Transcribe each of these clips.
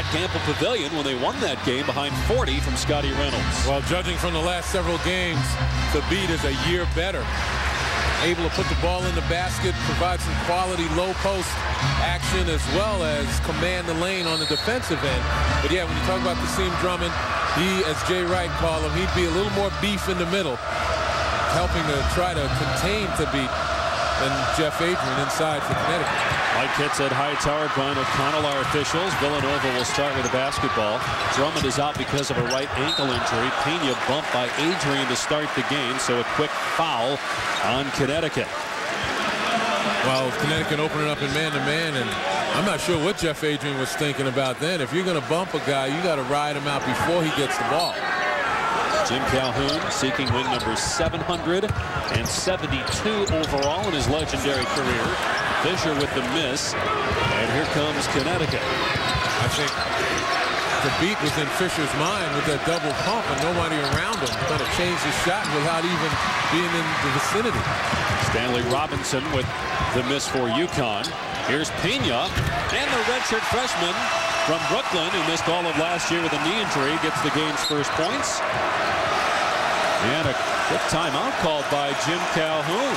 at Campbell Pavilion when they won that game behind 40 from Scotty Reynolds. Well, judging from the last several games, Thabeet is a year better. Able to put the ball in the basket, provide some quality low post action, as well as command the lane on the defensive end. But yeah, when you talk about Kasim Drummond, he, as Jay Wright called him, he'd be a little more beef in the middle, helping to try to contain Thabeet than Jeff Adrian inside for Connecticut. White hits at Hightower. Brian O'Connell, our officials. Villanova will start with a basketball. Drummond is out because of a right ankle injury. Pena bumped by Adrian to start the game, so a quick foul on Connecticut. Well, Connecticut opening up in man-to-man, and I'm not sure what Jeff Adrian was thinking about then. If you're going to bump a guy, you got to ride him out before he gets the ball. Jim Calhoun seeking win number 772 overall in his legendary career. Fisher with the miss, and here comes Connecticut. I think Thabeet was in Fisher's mind with that double pump and nobody around him. Trying to change his shot without even being in the vicinity. Stanley Robinson with the miss for UConn. Here's Pena, and the redshirt freshman from Brooklyn, who missed all of last year with a knee injury, gets the game's first points. And a quick timeout called by Jim Calhoun.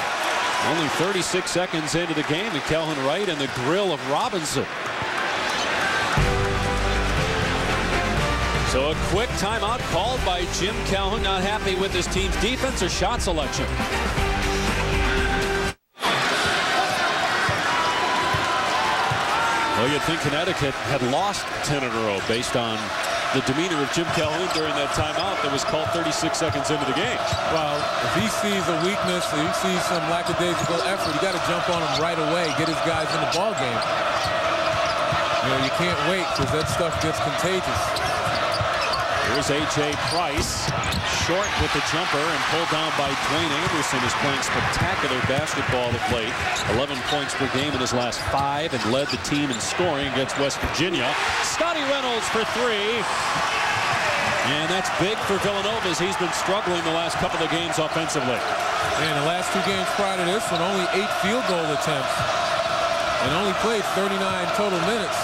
Only 36 seconds into the game, and Calhoun right in the grill of Robinson. So a quick timeout called by Jim Calhoun, not happy with his team's defense or shot selection. Well, you'd think Connecticut had lost 10 in a row based on the demeanor of Jim Calhoun during that timeout that was called 36 seconds into the game. Well, if he sees a weakness, if he sees some lackadaisical effort, you got to jump on him right away, get his guys in the ball game. You know, you can't wait because that stuff gets contagious. Here's A.J. Price, short with the jumper and pulled down by Dwayne Anderson, who's playing spectacular basketball of late. 11 points per game in his last 5 and led the team in scoring against West Virginia. Scotty Reynolds for 3. And that's big for Villanova as he's been struggling the last couple of games offensively. And the last 2 games prior to this one, only 8 field goal attempts and only played 39 total minutes.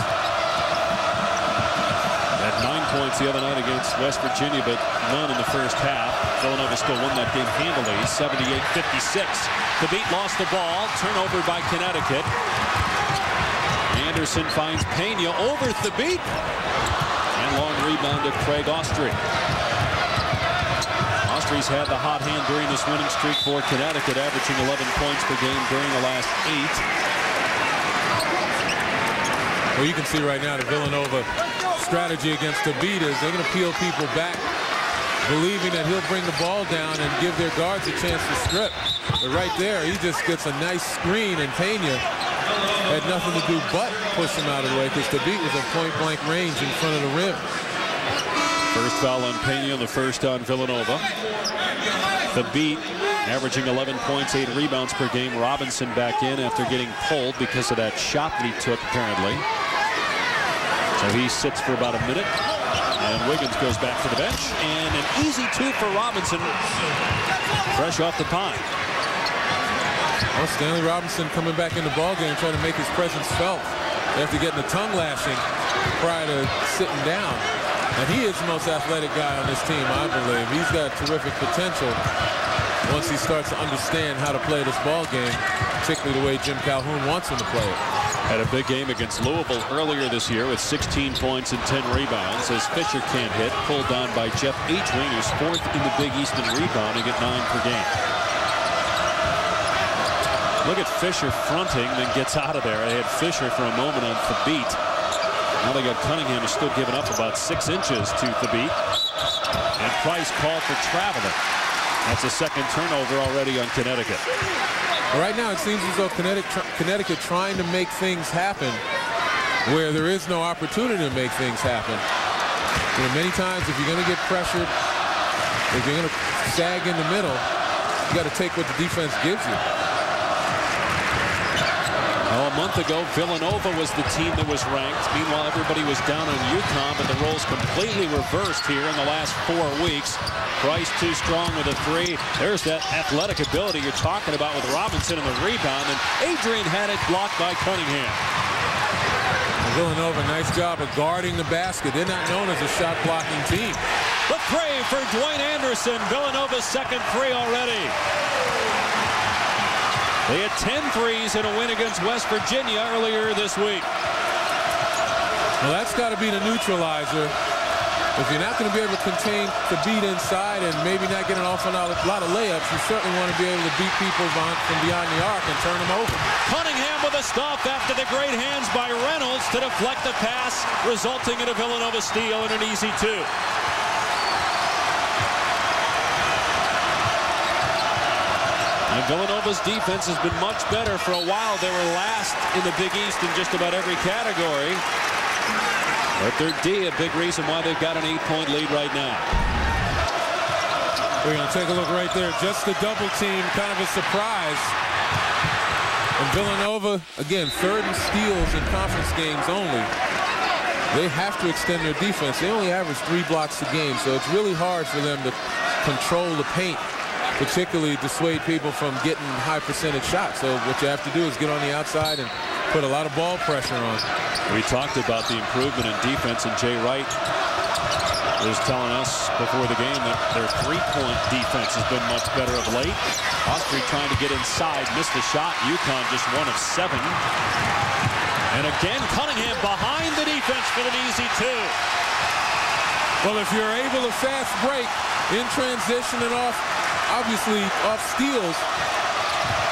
Had 9 points the other night against West Virginia, but none in the first half. Villanova still won that game handily, 78-56. Thabeet lost the ball. Turnover by Connecticut. Anderson finds Pena over Thabeet. And long rebound to Craig Austrie. Austrie's had the hot hand during this winning streak for Connecticut, averaging 11 points per game during the last 8. Well, you can see right now the Villanova strategy against Thabeet is they're going to peel people back, believing that he'll bring the ball down and give their guards a chance to strip. But right there, he just gets a nice screen, and Pena had nothing to do but push him out of the way because Thabeet was at point-blank range in front of the rim. First foul on Pena, the first on Villanova. Thabeet averaging 11 points, 8 rebounds per game. Robinson back in after getting pulled because of that shot that he took, apparently. So he sits for about a minute, and Wiggins goes back to the bench, and an easy 2 for Robinson, fresh off the pine. Well, Stanley Robinson coming back in the ballgame, trying to make his presence felt after getting a tongue lashing prior to sitting down. And he is the most athletic guy on this team, I believe. He's got terrific potential once he starts to understand how to play this ball game, particularly the way Jim Calhoun wants him to play it. Had a big game against Louisville earlier this year with 16 points and 10 rebounds as Fisher can't hit, pulled down by Jeff Adrian, who's 4th in the Big East in rebounding at 9 per game. Look at Fisher fronting, then gets out of there. They had Fisher for a moment on Thabeet. Now they got Cunningham, who's still giving up about 6 inches to Thabeet. And Price called for traveling. That's a second turnover already on Connecticut. Right now, it seems as though Connecticut trying to make things happen where there is no opportunity to make things happen. You know, many times, if you're going to get pressured, if you're going to sag in the middle, you got to take what the defense gives you. Well, a month ago, Villanova was the team that was ranked. Meanwhile, everybody was down on UConn, but the roles completely reversed here in the last 4 weeks. Price too strong with a 3. There's that athletic ability you're talking about with Robinson and the rebound, and Adrian had it blocked by Cunningham. Villanova, nice job of guarding the basket. They're not known as a shot-blocking team. The three for Dwayne Anderson. Villanova's second three already. They had 10 threes in a win against West Virginia earlier this week. Well, that's got to be the neutralizer. If you're not going to be able to contain the beat inside and maybe not get an awful lot of layups, you certainly want to be able to beat people from beyond the arc and turn them over. Cunningham with a stop after the great hands by Reynolds to deflect the pass, resulting in a Villanova steal and an easy two. And Villanova's defense has been much better. For a while, they were last in the Big East in just about every category. But their D, a big reason why they've got an 8-point lead right now. We're going to take a look right there. Just the double team, kind of a surprise. And Villanova, again, third in steals in conference games only. They have to extend their defense. They only average 3 blocks a game, so it's really hard for them to control the paint, particularly dissuade people from getting high percentage shots. So what you have to do is get on the outside and put a lot of ball pressure on. We talked about the improvement in defense, and Jay Wright was telling us before the game that their three-point defense has been much better of late. Austria trying to get inside, missed the shot. UConn just 1 of 7. And again, Cunningham behind the defense for an easy two. Well, if you're able to fast break in transition and obviously off steals,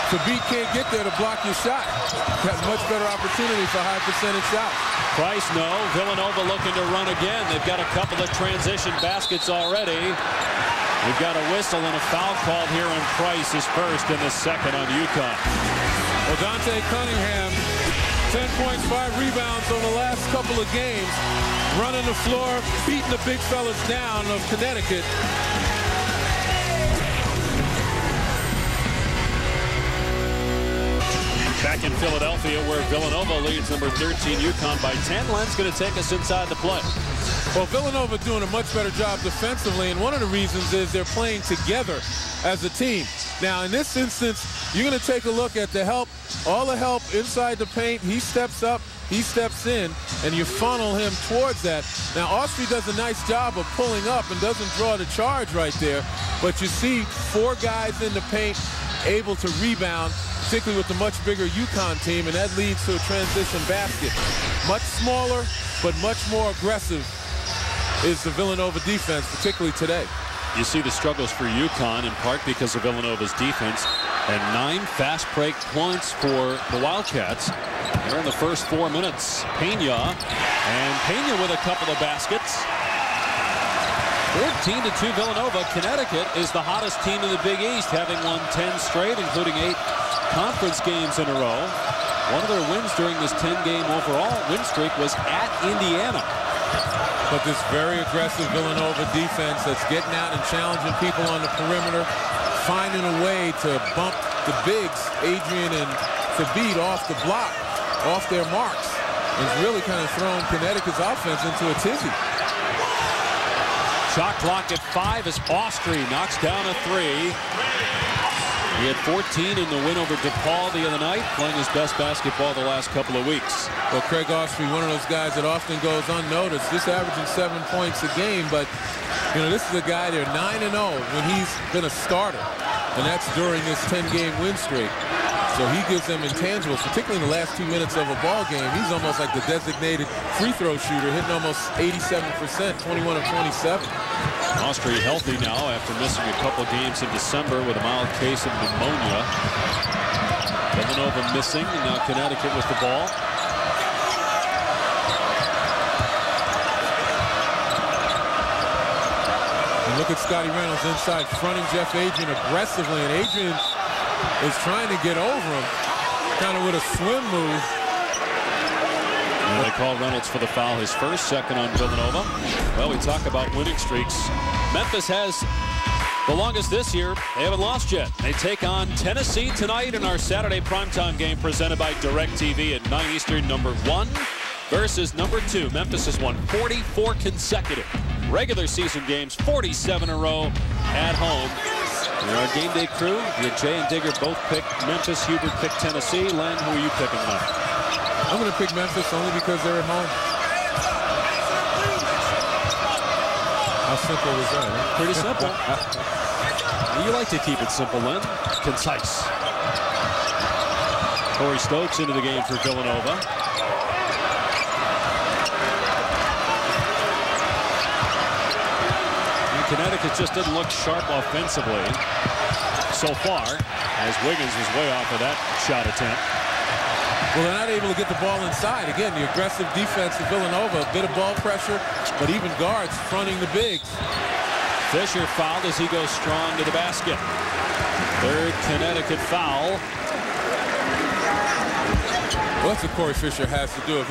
Thabit can't get there to block your shot. Got much better opportunity for high percentage shots. Price, no. Villanova looking to run again. They've got a couple of transition baskets already. We've got a whistle and a foul called here on Price, his first and the second on UConn. Well, Dante Cunningham, 10 points, 5 rebounds over the last couple of games. Running the floor, beating the big fellas down of Connecticut. Back in Philadelphia, where Villanova leads number 13 UConn by 10. Len's going to take us inside the play. Well, Villanova doing a much better job defensively, and one of the reasons is they're playing together as a team. Now, in this instance, you're going to take a look at the help, all the help inside the paint. He steps up, he steps in, and you funnel him towards that. Now, Austria does a nice job of pulling up and doesn't draw the charge right there, but you see 4 guys in the paint able to rebound, particularly with the much bigger UConn team, and that leads to a transition basket. Much smaller, but much more aggressive is the Villanova defense, particularly today. You see the struggles for UConn in part because of Villanova's defense, and 9 fast break points for the Wildcats. They're in the first 4 minutes. Pena with a couple of baskets. 14-2 Villanova. Connecticut is the hottest team in the Big East, having won 10 straight, including 8 conference games in a row. One of their wins during this 10-game overall win streak was at Indiana. But this very aggressive Villanova defense that's getting out and challenging people on the perimeter, finding a way to bump the bigs, Adrian and Thabit, off the block, off their marks, and really kind of throwing Connecticut's offense into a tizzy. Shot clock at 5 as Austria knocks down a 3. He had 14 in the win over DePaul the other night, playing his best basketball the last couple of weeks. Well, Craig Austria, one of those guys that often goes unnoticed, just averaging 7 points a game, but you know, this is a guy there 9-0 when he's been a starter, and that's during this 10-game win streak. So he gives them intangibles, particularly in the last 2 minutes of a ball game. He's almost like the designated free throw shooter, hitting almost 87%, 21 of 27. Austria healthy now after missing a couple games in December with a mild case of pneumonia. Villanova missing, and now Connecticut with the ball. And look at Scotty Reynolds inside, fronting Jeff Adrian aggressively, and Adrian is trying to get over him, kind of with a swim move. And they call Reynolds for the foul, his first, second on Villanova. Well, we talk about winning streaks. Memphis has the longest this year. They haven't lost yet. They take on Tennessee tonight in our Saturday primetime game presented by DirecTV at 9 Eastern. Number 1 versus number 2. Memphis has won 44 consecutive regular season games, 47 in a row at home. And our game day crew, Jay and Digger both picked Memphis. Hubert picked Tennessee. Len, who are you picking now? I'm going to pick Memphis only because they're at home. How simple was that? Huh? Pretty simple. You like to keep it simple, Lynn. Concise. Corey Stokes into the game for Villanova. And Connecticut just didn't look sharp offensively so far, as Wiggins was way off of that shot attempt. Well, they're not able to get the ball inside. Again, the aggressive defense of Villanova, a bit of ball pressure, but even guards fronting the bigs. Fisher fouled as he goes strong to the basket. Third Connecticut foul. Well, that's what Corey Fisher has to do. If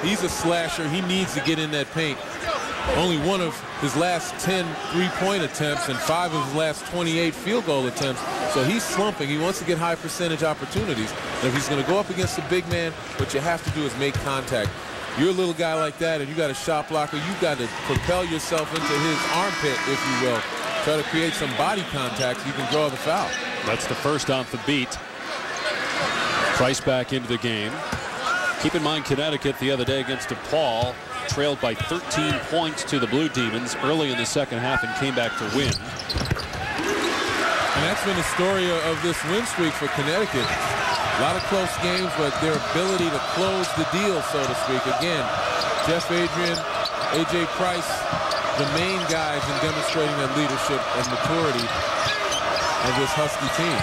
he's a slasher, he needs to get in that paint. Only one of his last 10 three-point attempts and 5 of his last 28 field goal attempts. So he's slumping. He wants to get high percentage opportunities. And if he's going to go up against a big man, what you have to do is make contact. You're a little guy like that, and you got a shot blocker. You've got to propel yourself into his armpit, if you will. Try to create some body contact so you can draw the foul. That's the first off the beat. Price back into the game. Keep in mind, Connecticut the other day against DePaul trailed by 13 points to the Blue Demons early in the second half and came back to win. And that's been the story of this win streak for Connecticut. A lot of close games, but their ability to close the deal, so to speak. Again, Jeff Adrian, A.J. Price, the main guys in demonstrating that leadership and maturity of this Husky team.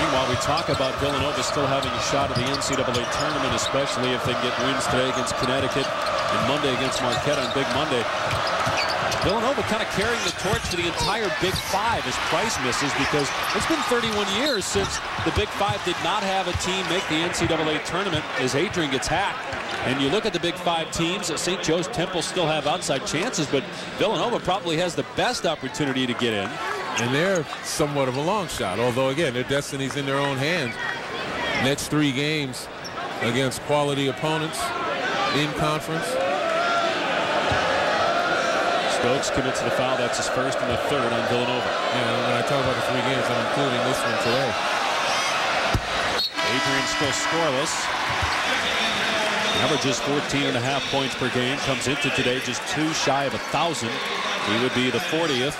Meanwhile, we talk about Villanova still having a shot at the NCAA tournament, especially if they get wins today against Connecticut and Monday against Marquette on Big Monday. Villanova kind of carrying the torch for the entire Big Five as Price misses, because it's been 31 years since the Big Five did not have a team make the NCAA tournament as Adrian gets hacked. And you look at the Big Five teams, St. Joe's, Temple still have outside chances, but Villanova probably has the best opportunity to get in. And they're somewhat of a long shot, although, again, their destiny's in their own hands. Next 3 games against quality opponents in conference. Stokes commits the foul. That's his first and the third on Villanova. Yeah, when I talk about the 3 games, I'm including this one today. Adrian still scoreless. Averages 14.5 points per game. Comes into today just 2 shy of 1,000. He would be the 40th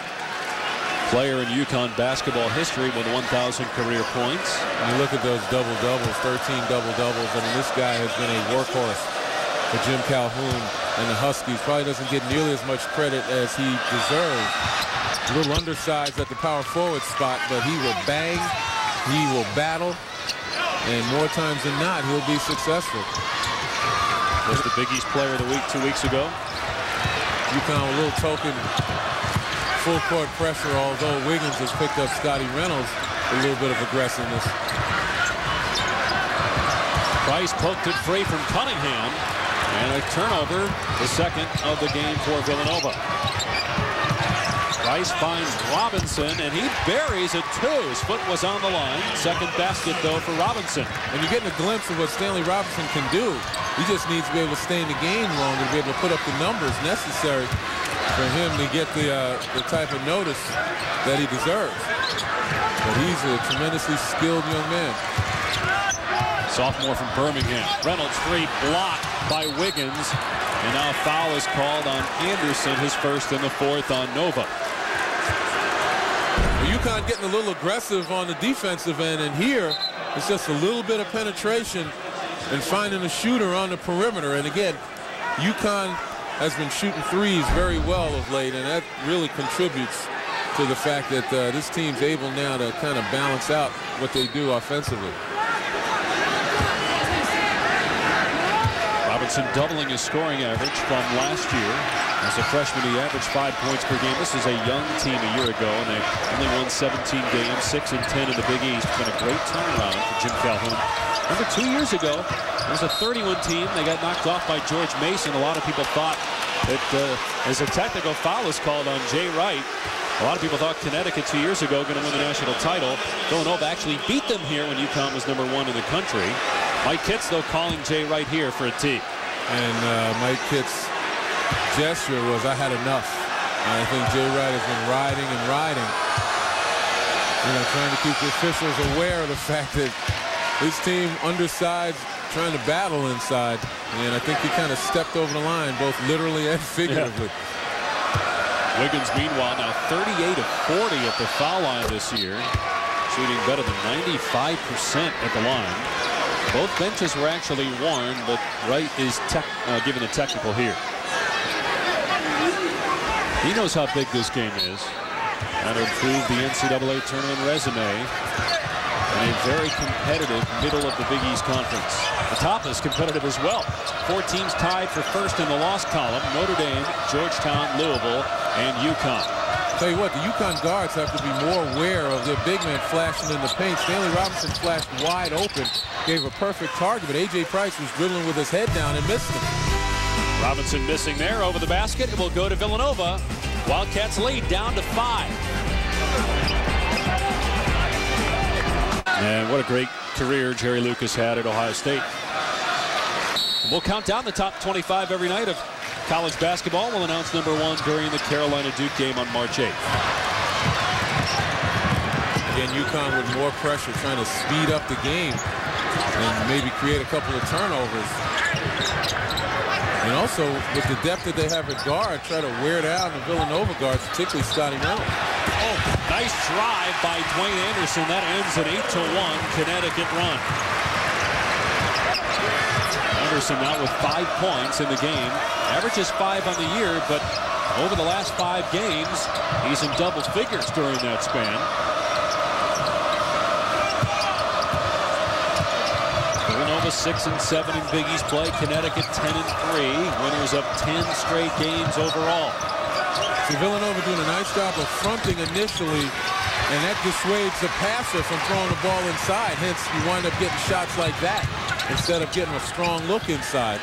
player in UConn basketball history with 1,000 career points. And you look at those double-doubles, 13 double-doubles. I mean, this guy has been a workhorse for Jim Calhoun and the Huskies. Probably doesn't get nearly as much credit as he deserves. A little undersized at the power forward spot, but he will bang, he will battle, and more times than not, he'll be successful. Was the Big East player of the week 2 weeks ago. UConn with a little token full court pressure, although Wiggins has picked up Scotty Reynolds a little bit of aggressiveness. Price poked it free from Cunningham, and a turnover, the second of the game for Villanova. Price finds Robinson, and he buries it too. His foot was on the line. Second basket, though, for Robinson. And you're getting a glimpse of what Stanley Robinson can do. He just needs to be able to stay in the game longer, to be able to put up the numbers necessary for him to get the type of notice that he deserves. But he's a tremendously skilled young man. Sophomore from Birmingham. Reynolds 3 blocked by Wiggins. And now a foul is called on Anderson, his first and the 4th on Nova. UConn getting a little aggressive on the defensive end, and here it's just a little bit of penetration and finding a shooter on the perimeter. And again, UConn has been shooting threes very well of late, and that really contributes to the fact that this team's able now to kind of balance out what they do offensively. Robinson doubling his scoring average from last year. As a freshman, he averaged 5 points per game. This is a young team a year ago, and they only won 17 games, 6-10 in the Big East. It's been a great turnaround for Jim Calhoun. Remember, 2 years ago, it was a 31 team. They got knocked off by George Mason. A lot of people thought that as a technical foul is called on Jay Wright. A lot of people thought Connecticut 2 years ago going to win the national title. Villanova actually beat them here when UConn was #1 in the country. Mike Kitts, though, calling Jay Wright here for a tee. And Mike Kitts' gesture was, I had enough. I think Jay Wright has been riding and riding Trying to keep the officials aware of the fact that this team undersized, trying to battle inside. And I think he kind of stepped over the line, both literally and figuratively. Yeah. Wiggins, meanwhile, now 38 of 40 at the foul line this year, shooting better than 95% at the line. Both benches were actually worn, but Wright is given a technical here. He knows how big this game is. And improve the NCAA tournament resume in a very competitive middle of the Big East Conference. The top is competitive as well. 4 teams tied for first in the loss column: Notre Dame, Georgetown, Louisville, and UConn. Tell you what, the UConn guards have to be more aware of their big man flashing in the paint. Stanley Robinson flashed wide open, gave a perfect target, but A.J. Price was dribbling with his head down and missed him. Robinson missing there over the basket. It will go to Villanova. Wildcats lead down to 5. And what a great career Jerry Lucas had at Ohio State. We'll count down the top 25 every night of college basketball. We'll announce number 1 during the Carolina-Duke game on March 8th. Again, UConn with more pressure, trying to speed up the game and maybe create a couple of turnovers. And also, with the depth that they have at guard, try to wear down the Villanova guards, particularly Scotty Miller. Oh, nice drive by Dwayne Anderson. That ends an 8-1 Connecticut run. Anderson now with 5 points in the game. Averages 5 on the year, but over the last 5 games, he's in double figures during that span. Villanova 6-7 in Big East play. Connecticut 10-3. Winners of 10 straight games overall. See, Villanova doing a nice job of fronting initially, and that dissuades the passer from throwing the ball inside. Hence, you wind up getting shots like that instead of getting a strong look inside.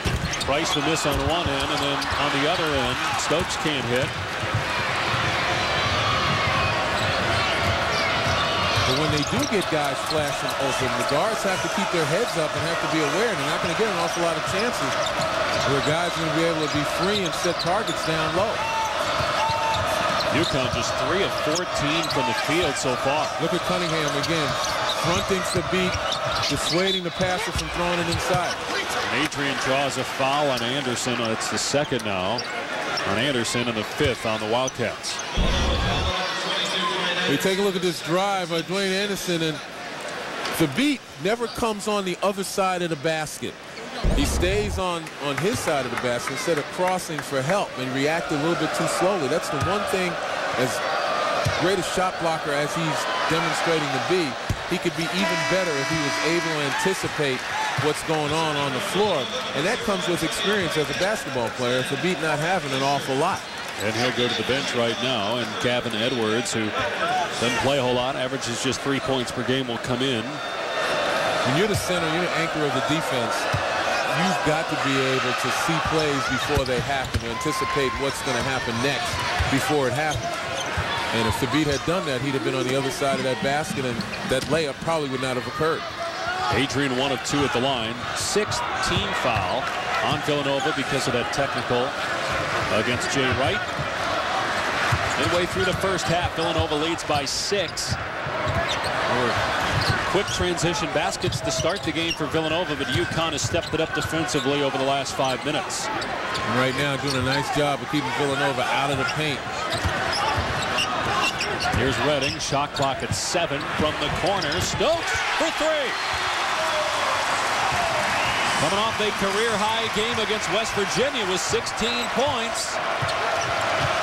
Price the miss on one end, and then on the other end, Stokes can't hit. But when they do get guys flashing open, the guards have to keep their heads up and have to be aware. They're not going to get an awful lot of chances where guys are going to be able to be free and set targets down low. UConn just 3 of 14 from the field so far. Look at Cunningham again, fronting the beat, dissuading the passer from throwing it inside. And Adrian draws a foul on Anderson. It's the second now on Anderson and the 5th on the Wildcats. We take a look at this drive by Dwayne Anderson, and the beat never comes on the other side of the basket. He stays on his side of the basket instead of crossing for help and react a little bit too slowly. That's the one thing, as great a shot blocker as he's demonstrating to be, he could be even better if he was able to anticipate what's going on the floor. And that comes with experience as a basketball player. The beat not having an awful lot. And he'll go to the bench right now, and Gavin Edwards, who doesn't play a whole lot, averages just 3 points per game, will come in. When you're the center, you're the anchor of the defense, you've got to be able to see plays before they happen, to anticipate what's going to happen next before it happens. And if Thabit had done that, he'd have been on the other side of that basket, and that layup probably would not have occurred. Adrian 1 of 2 at the line. 6th team foul on Villanova because of that technical against Jay Wright. Midway through the first half, Villanova leads by 6. Quick transition baskets to start the game for Villanova, but UConn has stepped it up defensively over the last 5 minutes. And right now doing a nice job of keeping Villanova out of the paint. Here's Redding, shot clock at 7 from the corner. Stokes for 3. Coming off a career-high game against West Virginia with 16 points.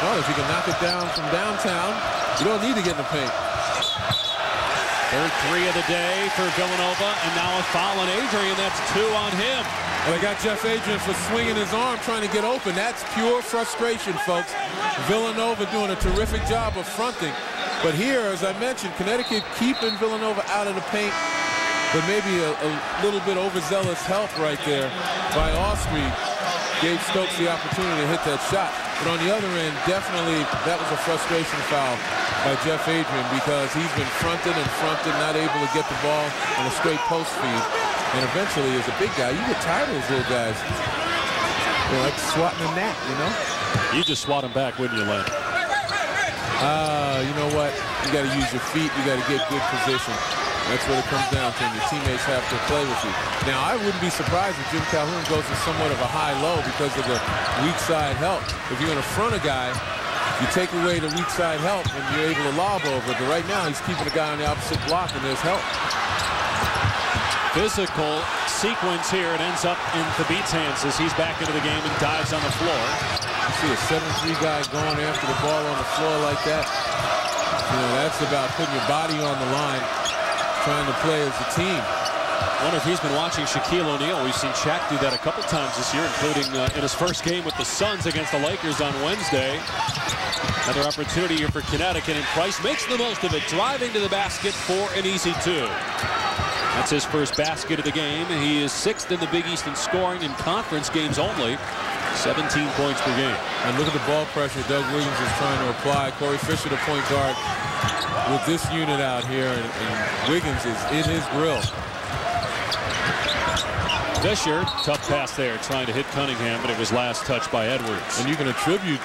Well, if you can knock it down from downtown, you don't need to get in the paint. Third 3 of the day for Villanova, and now a foul on Adrian. That's 2 on him. Well, they got Jeff Adrian for swinging his arm trying to get open. That's pure frustration, folks. Villanova doing a terrific job of fronting. But here, as I mentioned, Connecticut keeping Villanova out of the paint, but maybe a little bit overzealous help right there by Austrie gave Stokes the opportunity to hit that shot. But on the other end, definitely that was a frustration foul by Jeff Adrian, because he's been fronted and fronted, not able to get the ball on a straight post feed. And eventually, as a big guy, you get tired of those little guys. They're like swatting a gnat, you know? You just swat him back, wouldn't you, Len? You know what? You got to use your feet. You got to get good position. That's what it comes down to. And your teammates have to play with you. Now, I wouldn't be surprised if Jim Calhoun goes to somewhat of a high-low because of the weak side help. If you're going to front a guy, you take away the weak side help and you're able to lob over. But right now, he's keeping the guy on the opposite block, and there's help. Physical sequence here. It ends up in Thabit's hands as he's back into the game and dives on the floor. You see a 7'3" guy going after the ball on the floor like that. You know, that's about putting your body on the line, trying to play as a team. I wonder if he's been watching Shaquille O'Neal. We've seen Shaq do that a couple times this year, including in his first game with the Suns against the Lakers on Wednesday. Another opportunity here for Connecticut, and Price makes the most of it, driving to the basket for an easy 2. That's his first basket of the game. He is 6th in the Big East in scoring in conference games only. 17 points per game. And look at the ball pressure Doug Wiggins is trying to apply. Corey Fisher, the point guard, with this unit out here, and Wiggins is in his grill. Fisher, tough pass there, trying to hit Cunningham, but it was last touched by Edwards. And you can attribute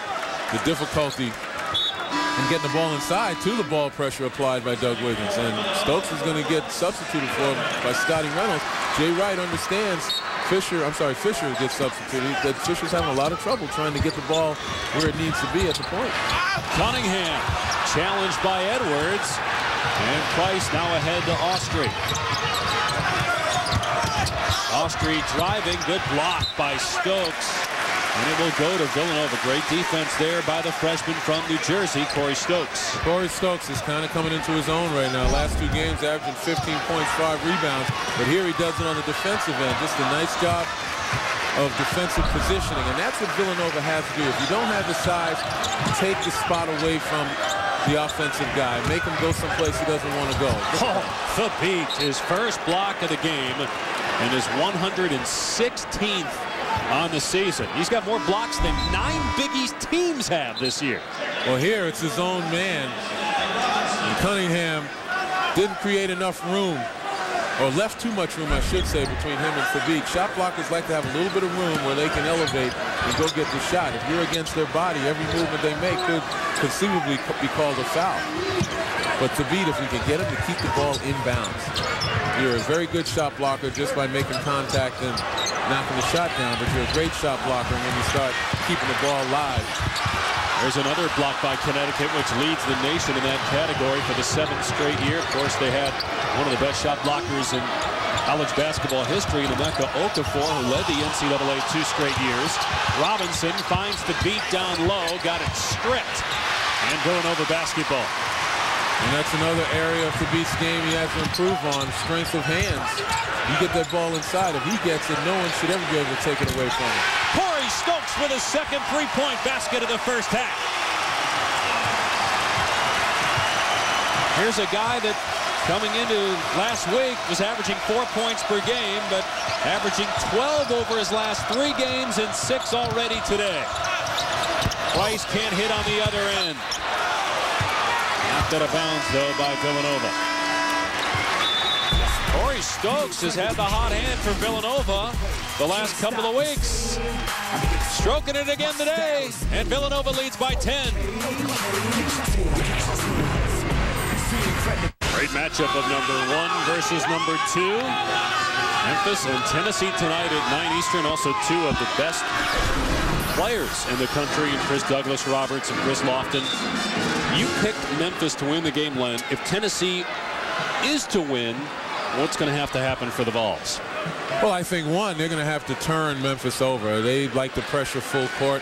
the difficulty in getting the ball inside to the ball pressure applied by Doug Wiggins. And Stokes is going to get substituted for by Scotty Reynolds. Jay Wright understands Fisher gets substituted. That Fisher's having a lot of trouble trying to get the ball where it needs to be at the point. Cunningham challenged by Edwards, and Price now ahead to Austrie. Austrie driving, good block by Stokes, and it will go to Villanova. Great defense there by the freshman from New Jersey, Corey Stokes. Corey Stokes is kind of coming into his own right now. Last 2 games averaging 15 points, 5 rebounds, but here he does it on the defensive end. Just a nice job of defensive positioning, and that's what Villanova has to do. If you don't have the size, take the spot away from the offensive guy. Make him go someplace he doesn't want to go. Thabit, his first block of the game, and his 116th on the season. He's got more blocks than 9 Big East teams have this year. Well, here it's his own man. And Cunningham didn't create enough room, or left too much room, I should say, between him and Thabit. Shot blockers like to have a little bit of room where they can elevate and go get the shot. If you're against their body, every movement they make could conceivably be called a foul. But Thabit, if we can get him to keep the ball inbounds, you're a very good shot blocker just by making contact and knocking the shot down, but you're a great shot blocker when you start keeping the ball live. There's another block by Connecticut, which leads the nation in that category for the 7th straight year. Of course, they had one of the best shot blockers in college basketball history, Emeka Okafor, who led the NCAA 2 straight years. Robinson finds the beat down low, got it stripped, and Villanova basketball. And that's another area of Thabit's game he has to improve on, strength of hands. You get that ball inside. If he gets it, no one should ever be able to take it away from him. Corey Stokes with his second 3-point basket of the first half. Here's a guy that coming into last week was averaging 4 points per game, but averaging 12 over his last 3 games and 6 already today. Price can't hit on the other end. Knocked out of bounds, though, by Villanova. Corey Stokes has had the hot hand for Villanova the last couple of weeks. Stroking it again today, and Villanova leads by 10. Great matchup of number 1 versus number 2. Memphis and Tennessee tonight at 9 Eastern. Also 2 of the best players in the country, and Chris Douglas Roberts and Chris Lofton. You picked Memphis to win the game, Len. If Tennessee is to win, what's going to happen for the Vols? Well, I think, one, they're going to have to turn Memphis over. They like to pressure full court,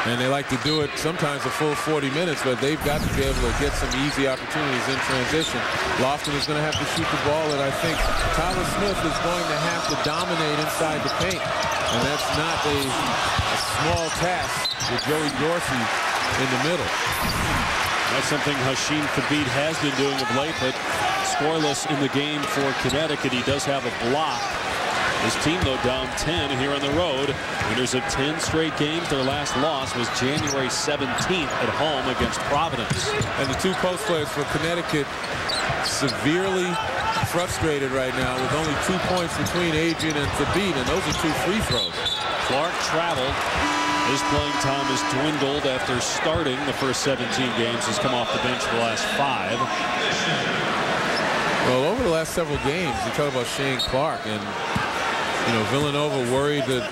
and they like to do it sometimes a full 40 minutes, but they've got to be able to get some easy opportunities in transition. Lofton is going to have to shoot the ball, and I think Tyler Smith is going to have to dominate inside the paint, and that's not a small task with Joey Dorsey in the middle. That's something Hasheem Thabit has been doing of late, but scoreless in the game for Connecticut. He does have a block. His team, though, down 10 here on the road. Winners of 10 straight games. Their last loss was January 17th at home against Providence. And the 2 post players for Connecticut severely frustrated right now with only 2 points between Adrian and Thabit, and those are 2 free throws. Clark traveled. His playing time has dwindled after starting the first 17 games. He's come off the bench for the last 5. Well, over the last several games, you talk about Shane Clark, and Villanova worried that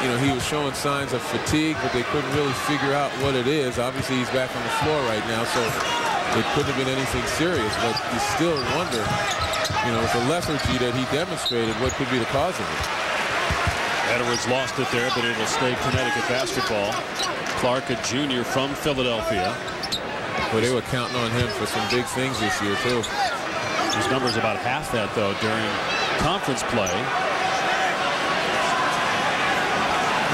he was showing signs of fatigue, but they couldn't really figure out what it is. Obviously, he's back on the floor right now, so it couldn't have been anything serious. But you still wonder, with the lethargy that he demonstrated, what could be the cause of it. Edwards lost it there, but it'll stay Connecticut basketball. Clark, a junior from Philadelphia. Well, they were counting on him for some big things this year, too. His number's about half that, though, during conference play.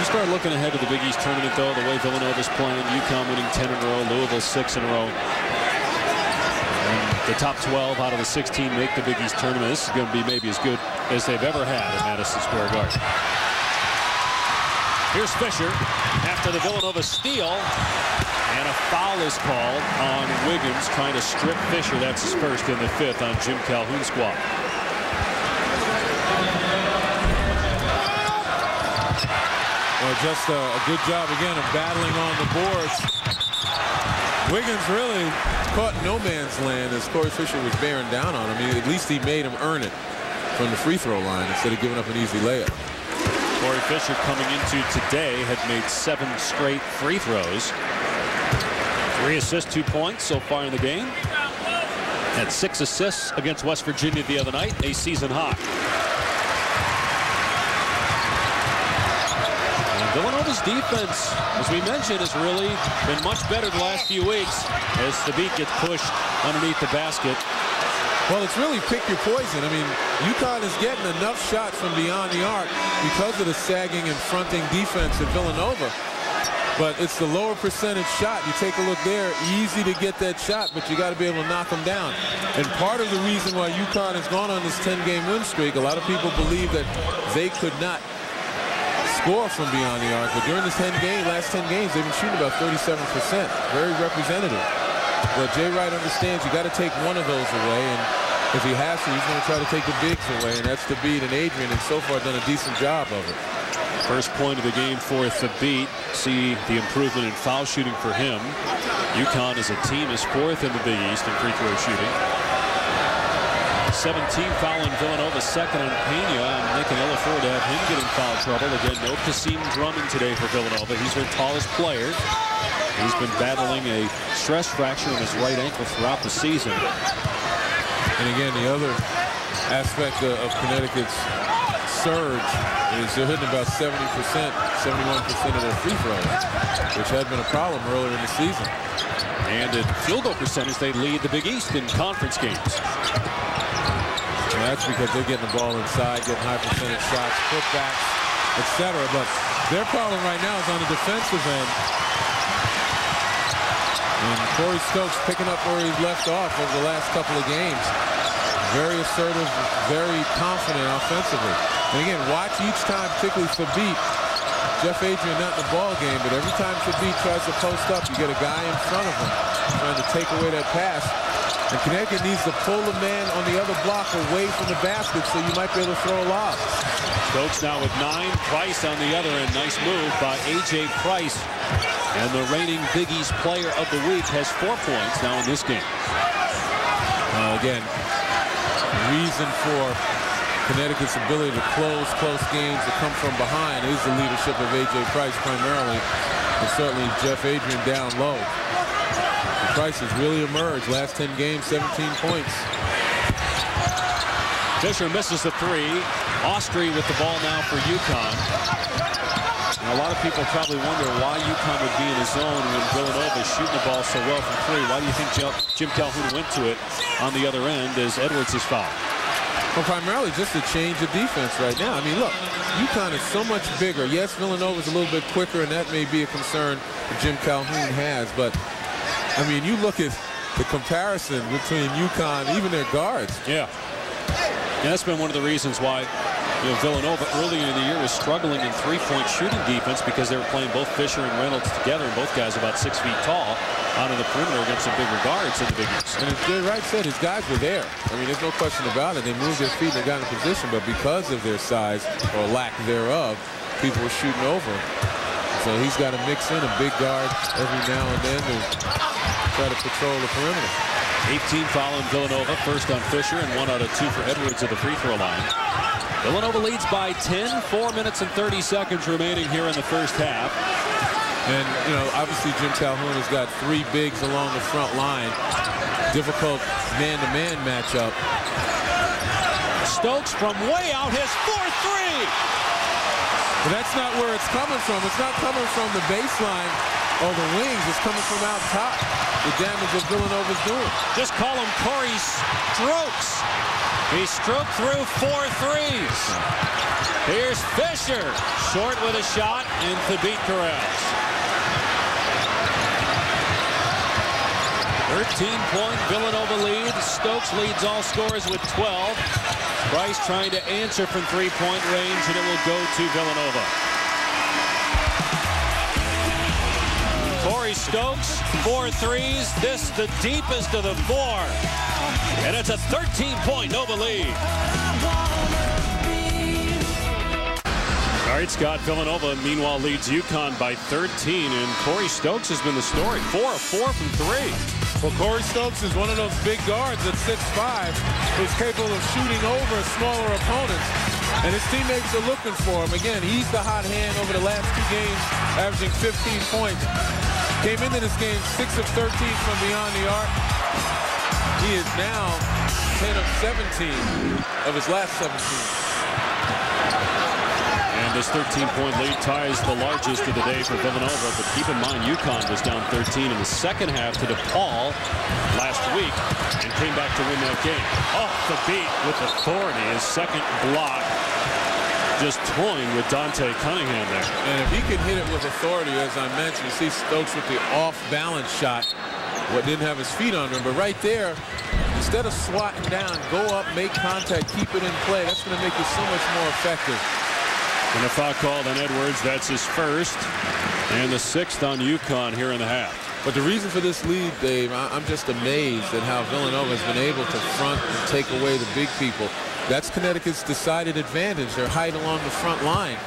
You start looking ahead to the Big East tournament, though, the way Villanova's playing, UConn winning 10 in a row, Louisville 6 in a row. And the top 12 out of the 16 make the Big East tournament. This is going to be maybe as good as they've ever had at Madison Square Garden. Here's Fisher after the Villanova steal, and a foul is called on Wiggins, trying to strip Fisher. That's his first in the 5th on Jim Calhoun's squad. Well, just a good job again of battling on the boards. Wiggins really caught no man's land as Corey Fisher was bearing down on him. At least he made him earn it from the free throw line instead of giving up an easy layup. Corey Fisher coming into today had made 7 straight free throws. 3 assists, 2 points so far in the game. Had 6 assists against West Virginia the other night, a season high. And Villanova's defense, as we mentioned, has really been much better the last few weeks as the beat gets pushed underneath the basket. Well, it's really pick your poison. I mean, UConn is getting enough shots from beyond the arc because of the sagging and fronting defense at Villanova. But it's the lower percentage shot. You take a look there, easy to get that shot, but you got to be able to knock them down. And part of the reason why UConn has gone on this 10-game win streak, a lot of people believe that they could not score from beyond the arc. But during this last 10 games, they've been shooting about 37%. Very representative. But Jay Wright understands you got to take one of those away, and if he has to, he's going to try to take the bigs away, and that's Thabeet and Adrian, and so far done a decent job of it. First point of the game for Thabeet. See the improvement in foul shooting for him. UConn as a team is 4th in the Big East in free throw shooting. 17 foul in Villanova, 2nd on Pena, and they can ill afford to have him get in foul trouble. Again, no Kasim Drummond today for Villanova. He's their tallest player. He's been battling a stress fracture in his right ankle throughout the season. And again, the other aspect of Connecticut's surge is they're hitting about 70%, 71% of their free throws, which had been a problem earlier in the season. And at field goal percentage, they lead the Big East in conference games. Well, that's because they're getting the ball inside, getting high percentage shots, putbacks, etc. But their problem right now is on the defensive end. And Corey Stokes picking up where he's left off over the last couple of games. Very assertive, very confident offensively. And again, watch each time, particularly Thabeet. Jeff Adrian not in the ball game, but every time Thabeet tries to post up, you get a guy in front of him trying to take away that pass. And Connecticut needs to pull the man on the other block away from the basket so you might be able to throw a lob. Stokes now with 9. Price on the other end. Nice move by A.J. Price. And the reigning Big East player of the week has 4 points now in this game. Again, reason for Connecticut's ability to close games, to come from behind, is the leadership of A.J. Price primarily, and certainly Jeff Adrian down low. Price has really emerged. Last 10 games, 17 points. Fisher misses the 3. Austrie with the ball now for UConn. And a lot of people probably wonder why UConn would be in his zone when Villanova is shooting the ball so well from 3. Why do you think Jim Calhoun went to it on the other end as Edwards is fouled? Well, primarily just to change the defense right now. I mean, look, UConn is so much bigger. Yes, Villanova's a little bit quicker, and that may be a concern that Jim Calhoun has. But, I mean, you look at the comparison between UConn, even their guards. Yeah. And that's been one of the reasons why Villanova earlier in the year was struggling in three-point shooting defense because they were playing both Fisher and Reynolds together, and both guys about 6 feet tall out on the perimeter against some bigger guards in the Big East. And as Jay Wright said, his guys were there. I mean, there's no question about it. They moved their feet and they got in position, but because of their size or lack thereof, people were shooting over. So he's got to mix in a big guard every now and then to try to patrol the perimeter. 18 foul in Villanova, first on Fisher, and 1 out of 2 for Edwards at the free throw line. Villanova leads by 10, 4 minutes and 30 seconds remaining here in the first half. And, you know, obviously Jim Calhoun has got 3 bigs along the front line. Difficult man-to-man matchup. Stokes from way out, his 4-3. But that's not where it's coming from. It's not coming from the baseline or the wings. It's coming from out top. The damage that Villanova's doing. Just call him Corey Strokes. He stroked through 4 threes. Here's Fisher, short with a shot, and Thabit corrals. 13-point Villanova lead. Stokes leads all scorers with 12. Price trying to answer from three-point range, and it will go to Villanova. Corey Stokes, 4 threes. This the deepest of the 4. And it's a 13-point Nova lead. All right, Scott, Villanova, meanwhile, leads UConn by 13, and Corey Stokes has been the story. 4 of 4 from 3. Well, Corey Stokes is one of those big guards at 6'5", who's capable of shooting over smaller opponents. And his teammates are looking for him. Again, he's the hot hand over the last 2 games, averaging 15 points. Came into this game 6 of 13 from beyond the arc. He is now 10 of 17 of his last 17. And this 13-point lead ties the largest of the day for Villanova. But keep in mind, UConn was down 13 in the second half to DePaul last week and came back to win that game. Off the beat with authority. His second block just toying with Dante Cunningham there. And if he can hit it with authority, as I mentioned, you see Stokes with the off-balance shot. What didn't have his feet under him, but right there, instead of swatting down, go up, make contact, keep it in play. That's going to make you so much more effective. And a foul called on Edwards. That's his first. And the 6th on UConn here in the half. But the reason for this lead, Dave, I'm just amazed at how Villanova has been able to front and take away the big people. That's Connecticut's decided advantage, their height along the front line.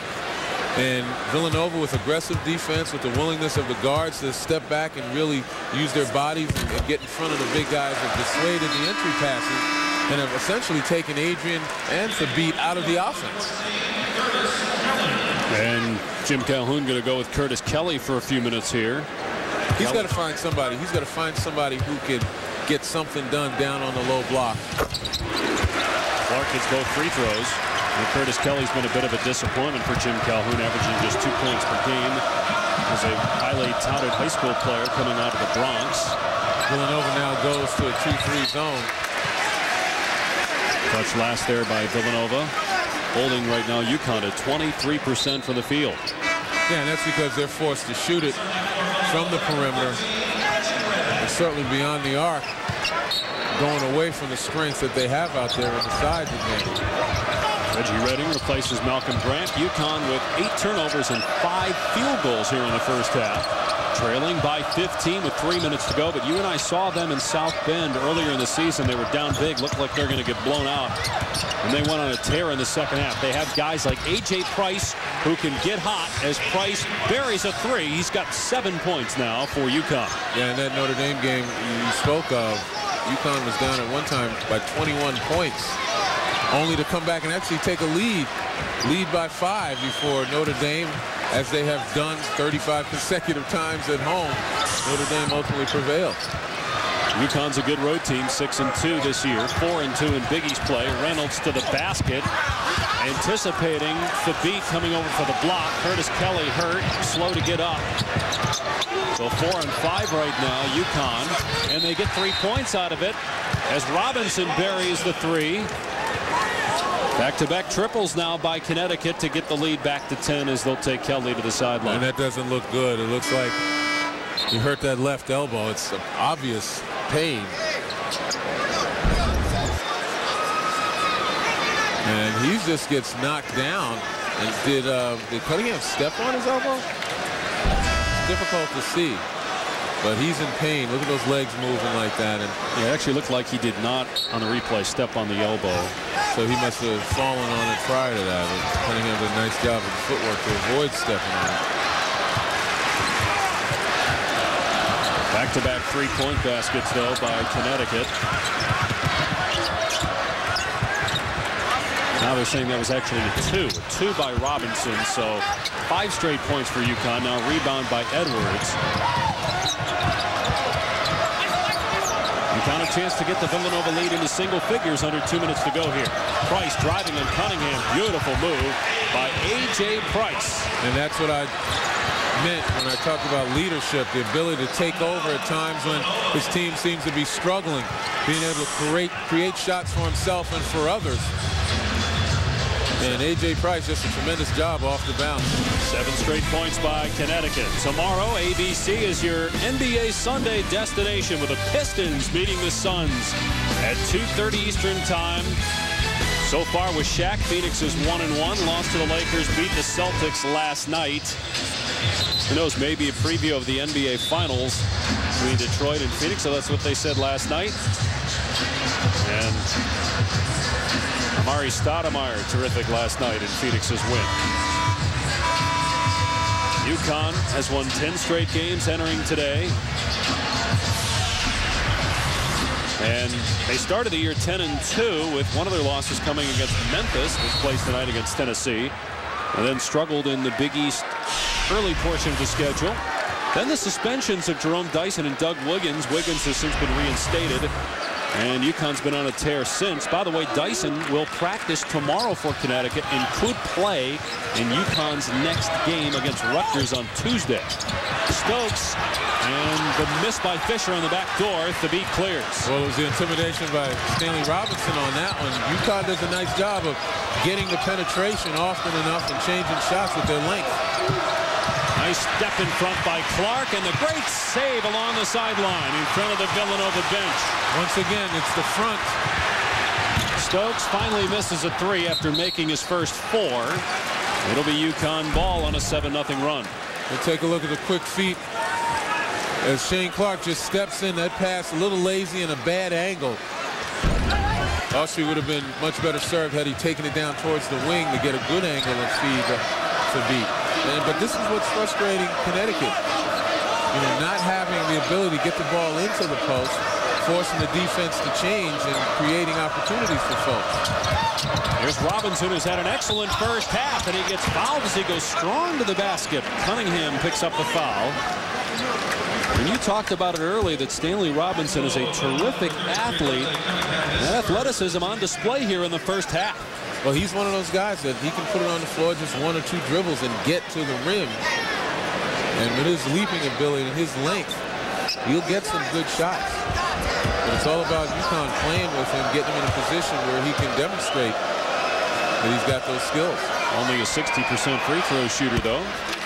And Villanova with aggressive defense, with the willingness of the guards to step back and really use their bodies and get in front of the big guys, have dissuaded the entry passes and have essentially taken Adrian and Thabit out of the offense. And Jim Calhoun going to go with Curtis Kelly for a few minutes here. He's got to find somebody. He's got to find somebody who can get something done down on the low block. Clark hits both free throws. And Curtis Kelly's been a bit of a disappointment for Jim Calhoun, averaging just 2 points per game. As a highly touted high school player coming out of the Bronx. Villanova now goes to a 2-3 zone. Touch last there by Villanova. Holding right now UConn at 23% from the field. Yeah, and that's because they're forced to shoot it from the perimeter. And certainly beyond the arc. Going away from the strength that they have out there on the sides again. Reggie Redding replaces Malcolm Grant. UConn with 8 turnovers and 5 field goals here in the first half. Trailing by 15 with 3 minutes to go. But you and I saw them in South Bend earlier in the season. They were down big. Looked like they're going to get blown out. And they went on a tear in the second half. They have guys like A.J. Price who can get hot as Price buries a 3. He's got 7 points now for UConn. Yeah, in that Notre Dame game you spoke of, UConn was down at one time by 21 points. Only to come back and actually take a lead by 5 before Notre Dame, as they have done 35 consecutive times at home, Notre Dame ultimately prevailed. UConn's a good road team, 6-2 this year, 4-2 in Big East play. Reynolds to the basket, anticipating Thabit coming over for the block. Curtis Kelly hurt, slow to get up. So 4-5 right now, UConn, and they get 3 points out of it as Robinson buries the 3. Back-to-back triples now by Connecticut to get the lead back to 10 as they'll take Kelly to the sideline. And that doesn't look good. It looks like he hurt that left elbow. It's obvious pain. And he just gets knocked down. And did Cunningham step on his elbow? It's difficult to see. But he's in pain. Look at those legs moving like that. And yeah, it actually looked like he did not, on the replay, step on the elbow. So he must have fallen on it prior to that. Cunningham did a nice job with the footwork to avoid stepping on it. Back-to-back three-point baskets, though, by Connecticut. Now they're saying that was actually a two by Robinson. So 5 straight points for UConn. Now rebound by Edwards. UConn a chance to get the Villanova lead into single figures under 2 minutes to go here. Price driving on Cunningham. Beautiful move by A.J. Price. And that's what I meant when I talked about leadership, the ability to take over at times when his team seems to be struggling, being able to create shots for himself and for others. And A.J. Price just a tremendous job off the bounce. 7 straight points by Connecticut. Tomorrow, ABC is your NBA Sunday destination with the Pistons meeting the Suns at 2:30 Eastern Time. So far with Shaq, Phoenix is 1-1. Lost to the Lakers, beat the Celtics last night. Who knows, maybe a preview of the NBA Finals between Detroit and Phoenix. So that's what they said last night. And Amari Stoudemire, terrific last night in Phoenix's win. UConn has won 10 straight games entering today. And they started the year 10-2 with one of their losses coming against Memphis, which plays tonight against Tennessee, and then struggled in the Big East early portion of the schedule. Then the suspensions of Jerome Dyson and Doug Wiggins. Wiggins has since been reinstated. And UConn's been on a tear since. By the way, Dyson will practice tomorrow for Connecticut and could play in UConn's next game against Rutgers on Tuesday. Stokes and the miss by Fisher on the back door. Thabit clears. Well, it was the intimidation by Stanley Robinson on that one. UConn does a nice job of getting the penetration often enough and changing shots with their length. Nice step in front by Clark, and the great save along the sideline in front of the Villanova bench. Once again, it's the front. Stokes finally misses a 3 after making his first 4. It'll be UConn ball on a 7-0 run. We'll take a look at the quick feet as Shane Clark just steps in. That pass a little lazy and a bad angle. Austria would have been much better served had he taken it down towards the wing to get a good angle and feed to beat. But this is what's frustrating Connecticut. You know, not having the ability to get the ball into the post, forcing the defense to change and creating opportunities for folks. Here's Robinson, who's had an excellent first half, and he gets fouled as he goes strong to the basket. Cunningham picks up the foul. And you talked about it early that Stanley Robinson is a terrific athlete. And athleticism on display here in the first half. Well, he's one of those guys that he can put it on the floor just 1 or 2 dribbles and get to the rim. And with his leaping ability and his length, he'll get some good shots. But it's all about UConn playing with him, getting him in a position where he can demonstrate that he's got those skills. Only a 60% free throw shooter, though.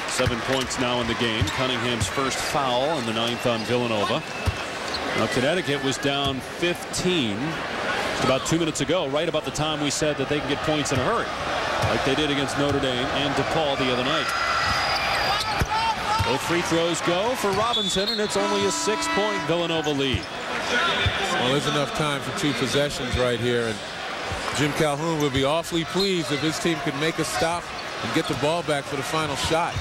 7 points now in the game. Cunningham's first foul in the 9th on Villanova. Now Connecticut was down 15 about 2 minutes ago, right about the time we said that they can get points in a hurry, like they did against Notre Dame and DePaul the other night. Both free throws go for Robinson, and it's only a 6-point Villanova lead. Well, there's enough time for 2 possessions right here, and Jim Calhoun would be awfully pleased if his team could make a stop and get the ball back for the final shot.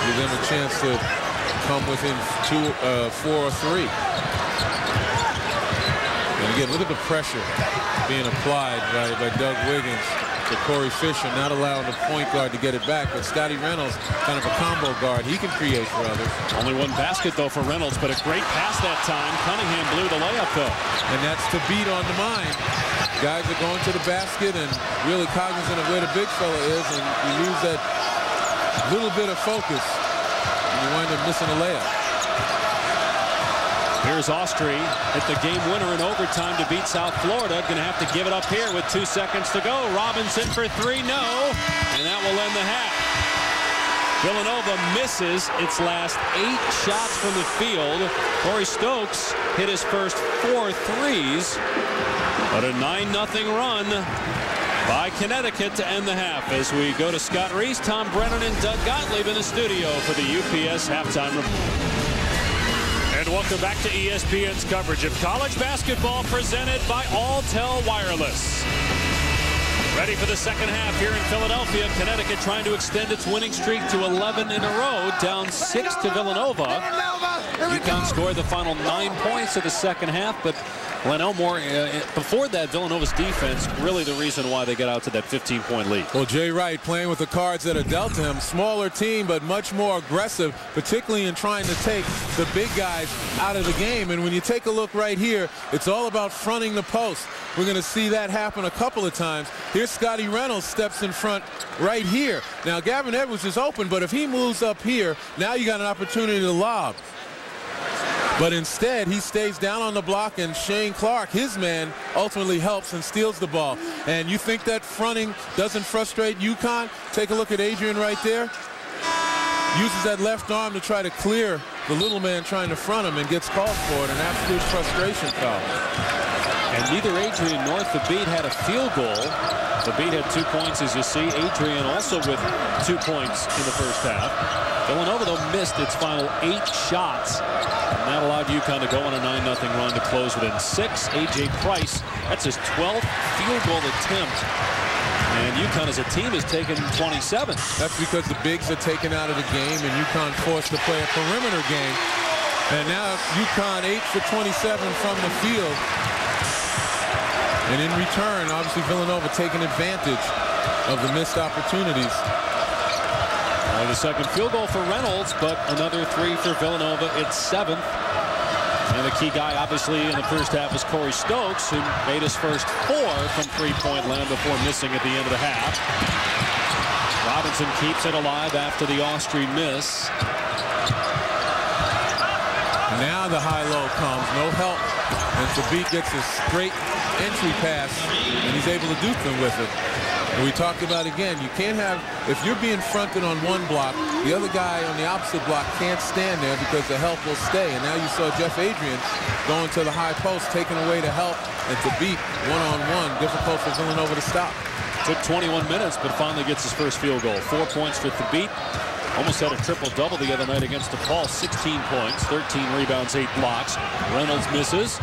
Give them a chance to come within 4 or 3. And again, look at the pressure being applied by Doug Wiggins to Corey Fisher, not allowing the point guard to get it back. But Scotty Reynolds, kind of a combo guard, he can create for others. Only 1 basket, though, for Reynolds, but a great pass that time. Cunningham blew the layup, though. And that's to beat on the mind. Guys are going to the basket and really cognizant of where the big fella is, and you lose that little bit of focus, and you wind up missing a layup. Here's Austria at the game winner in overtime to beat South Florida. Going to have to give it up here with 2 seconds to go. Robinson for 3, no, and that will end the half. Villanova misses its last 8 shots from the field. Corey Stokes hit his first 4 threes, but a 9-0 run by Connecticut to end the half. As we go to Scott Reese, Tom Brennan, and Doug Gottlieb in the studio for the UPS halftime report. And welcome back to ESPN's coverage of college basketball presented by Alltel Wireless. Ready for the second half here in Philadelphia. Connecticut trying to extend its winning streak to 11 in a row, down 6 to Villanova. UConn scored the final 9 points of the second half, but Len Elmore, before that, Villanova's defense really the reason why they got out to that 15-point lead. Well, Jay Wright playing with the cards that are dealt to him. Smaller team, but much more aggressive, particularly in trying to take the big guys out of the game. And when you take a look right here, it's all about fronting the post. We're going to see that happen a couple of times. Here's Scotty Reynolds steps in front right here. Now, Gavin Edwards is open, but if he moves up here, now you got an opportunity to lob. But instead, he stays down on the block, and Shane Clark, his man, ultimately helps and steals the ball. And you think that fronting doesn't frustrate UConn? Take a look at Adrian right there. Uses that left arm to try to clear the little man trying to front him and gets called for it, an absolute frustration foul. And neither Adrian nor Thabit had a field goal. Thabit had 2 points, as you see. Adrian also with 2 points in the first half. Villanova, though, missed its final 8 shots. And that allowed UConn to go on a 9-0 run to close within 6. A.J. Price, that's his 12th field goal attempt. And UConn as a team has taken 27. That's because the bigs are taken out of the game and UConn forced to play a perimeter game. And now UConn 8 for 27 from the field. And in return, obviously Villanova taking advantage of the missed opportunities. The second field goal for Reynolds, but another 3 for Villanova. It's 7th. And the key guy, obviously, in the first half was Corey Stokes, who made his first 4 from three-point land before missing at the end of the half. Robinson keeps it alive after the Austrian miss. Now the high-low comes, no help. And Thabit gets a straight entry pass, and he's able to do things with it. And we talked about, again, you can't have, if you're being fronted on one block, the other guy on the opposite block can't stand there because the help will stay. And now you saw Jeff Adrian going to the high post, taking away the help, and Thabit one-on-one, difficult for Villanova to stop. Took 21 minutes, but finally gets his first field goal. 4 points for Thabit. Almost had a triple-double the other night against DePaul. 16 points, 13 rebounds, 8 blocks. Reynolds misses.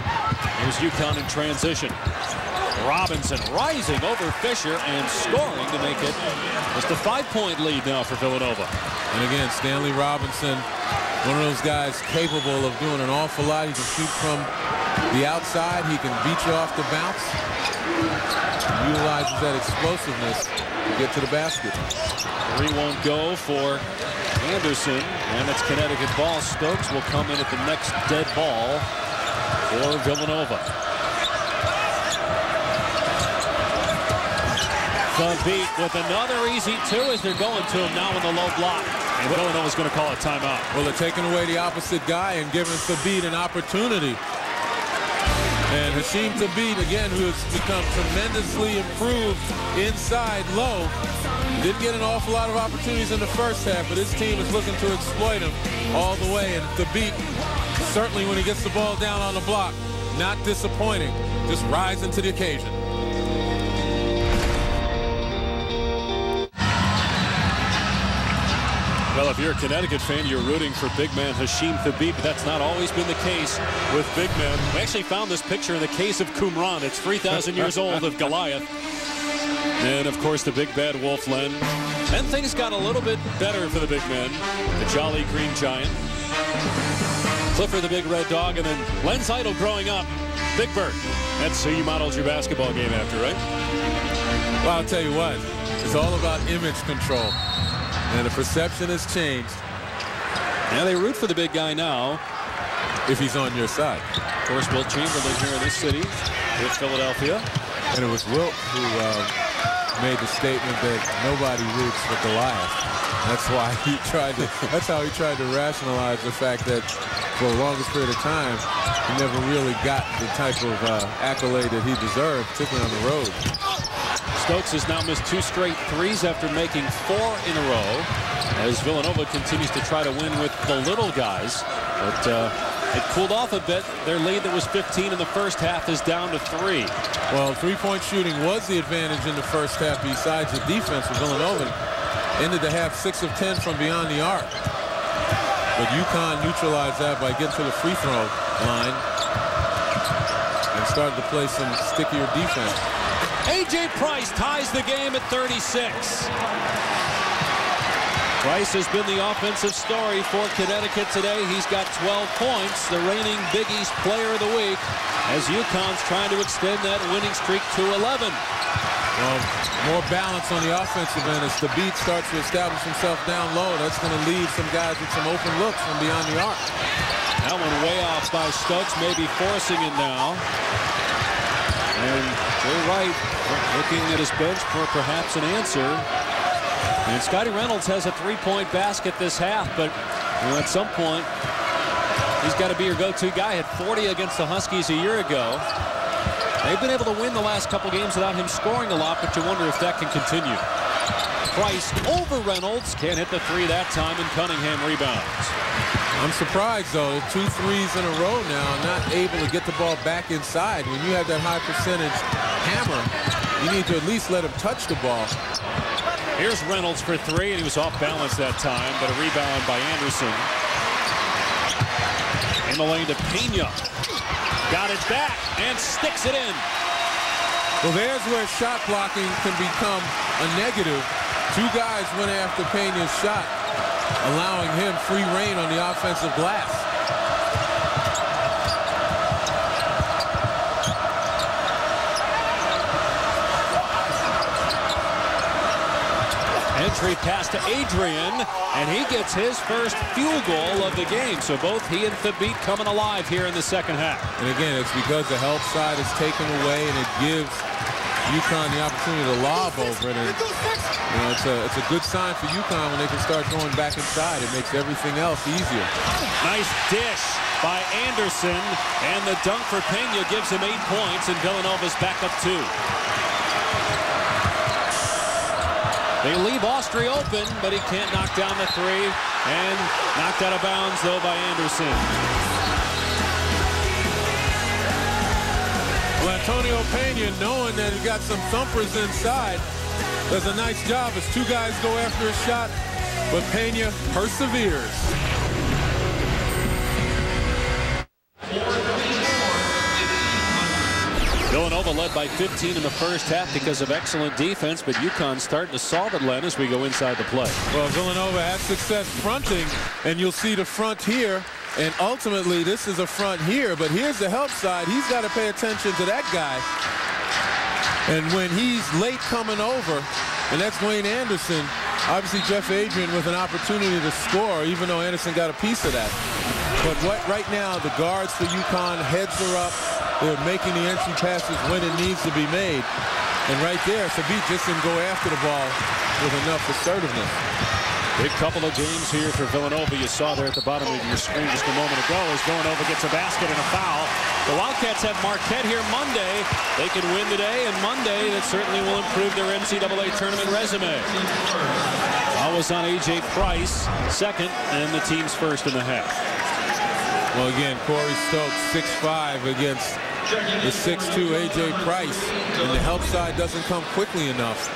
Here's UConn in transition. Robinson rising over Fisher and scoring to make it just a 5-point lead now for Villanova. And again, Stanley Robinson, one of those guys capable of doing an awful lot. He can shoot from the outside. He can beat you off the bounce. He utilizes that explosiveness to get to the basket. 3 won't go for Anderson, and it's Connecticut ball. Stokes will come in at the next dead ball for Villanova. Thabit with another easy 2 as they're going to him now in the low block. And Villanova's going to call a timeout. Well, they're taking away the opposite guy and giving Thabit an opportunity. And Hasheem Thabit, again, who has become tremendously improved inside low. Didn't get an awful lot of opportunities in the first half, but his team is looking to exploit him all the way. And Thabit, certainly when he gets the ball down on the block, not disappointing, just rising to the occasion. Well, if you're a Connecticut fan, you're rooting for big man Hasheem Thabit, but that's not always been the case with big men. We actually found this picture in the case of Qumran. It's 3,000 years old of Goliath. And, of course, the big bad wolf, Len. Then things got a little bit better for the big men. The Jolly Green Giant. Clifford the big red dog, and then Len's idol growing up, Big Bird. That's who you modeled your basketball game after, right? Well, I'll tell you what. It's all about image control. And the perception has changed. Now they root for the big guy now. If he's on your side. Of course, Wilt Chamberlain here in this city with Philadelphia. And it was Wilt who made the statement that nobody roots for Goliath. That's why he tried to, that's how he tried to rationalize the fact that for the longest period of time, he never really got the type of accolade that he deserved, particularly on the road. Stokes has now missed 2 straight threes after making 4 in a row as Villanova continues to try to win with the little guys. But it cooled off a bit. Their lead that was 15 in the first half is down to 3. Well, three-point shooting was the advantage in the first half besides the defense for Villanova. Ended the half 6 of 10 from beyond the arc. But UConn neutralized that by getting to the free throw line and started to play some stickier defense. A.J. Price ties the game at 36. Price has been the offensive story for Connecticut today. He's got 12 points, the reigning Big East Player of the Week, as UConn's trying to extend that winning streak to 11. Well, more balance on the offensive end as the beat starts to establish himself down low. That's going to leave some guys with some open looks from beyond the arc. That one way off by Stokes, maybe forcing it now. And Jay Wright looking at his bench for perhaps an answer. And Scotty Reynolds has a three-point basket this half, but at some point, he's got to be your go-to guy. Had 40 against the Huskies a year ago. They've been able to win the last couple games without him scoring a lot, but you wonder if that can continue. Price over Reynolds. Can't hit the three that time, and Cunningham rebounds. I'm surprised, though. 2 threes in a row now, not able to get the ball back inside. When you have that high percentage hammer, you need to at least let him touch the ball. Here's Reynolds for three, and he was off balance that time, but a rebound by Anderson. In the lane to Pena. Got it back and sticks it in. Well, there's where shot blocking can become a negative. 2 guys went after Pena's shot, allowing him free reign on the offensive glass. Entry pass to Adrian, and he gets his first field goal of the game. So both he and Thabit coming alive here in the second half. And again, it's because the help side is taken away, and it gives UConn the opportunity to lob over it. And you know, it's a good sign for UConn when they can start going back inside. It makes everything else easier. Nice dish by Anderson, and the dunk for Pena gives him 8 points, and Villanova's back up 2. They leave Austria open, but he can't knock down the three, and knocked out of bounds, though, by Anderson. Well, Antonio Pena, knowing that he got some thumpers inside, does a nice job as 2 guys go after a shot, but Pena perseveres. Villanova led by 15 in the first half because of excellent defense, but UConn starting to solve it, Len, as we go inside the play. Well, Villanova has success fronting, and you'll see the front here, and ultimately this is a front here, but here's the help side. He's got to pay attention to that guy. And when he's late coming over, and that's Wayne Anderson, obviously Jeff Adrian with an opportunity to score, even though Anderson got a piece of that. But right now, the guards for UConn, heads are up. They're making the entry passes when it needs to be made. And right there, Thabit just didn't go after the ball with enough assertiveness. Big couple of games here for Villanova. You saw there at the bottom of your screen just a moment ago as Villanova gets a basket and a foul. The Wildcats have Marquette here Monday. They can win today, and Monday that certainly will improve their NCAA tournament resume. Foul was on A.J. Price, second, and the team's first in the half. Well, again, Corey Stokes, 6'5" against the 6'2" A.J. Price, and the help side doesn't come quickly enough.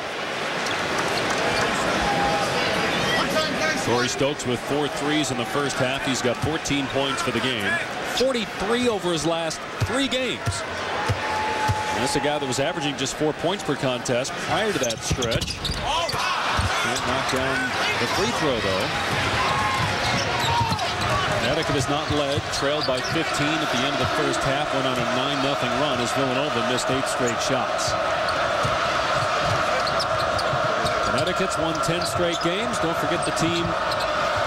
Corey Stokes with 4 threes in the first half. He's got 14 points for the game. 43 over his last 3 games. And that's a guy that was averaging just 4 points per contest prior to that stretch. Can't knock down the free throw, though. Connecticut has not led, trailed by 15 at the end of the first half, went on a 9-0 run as Villanova missed 8 straight shots. Connecticut's won 10 straight games. Don't forget the team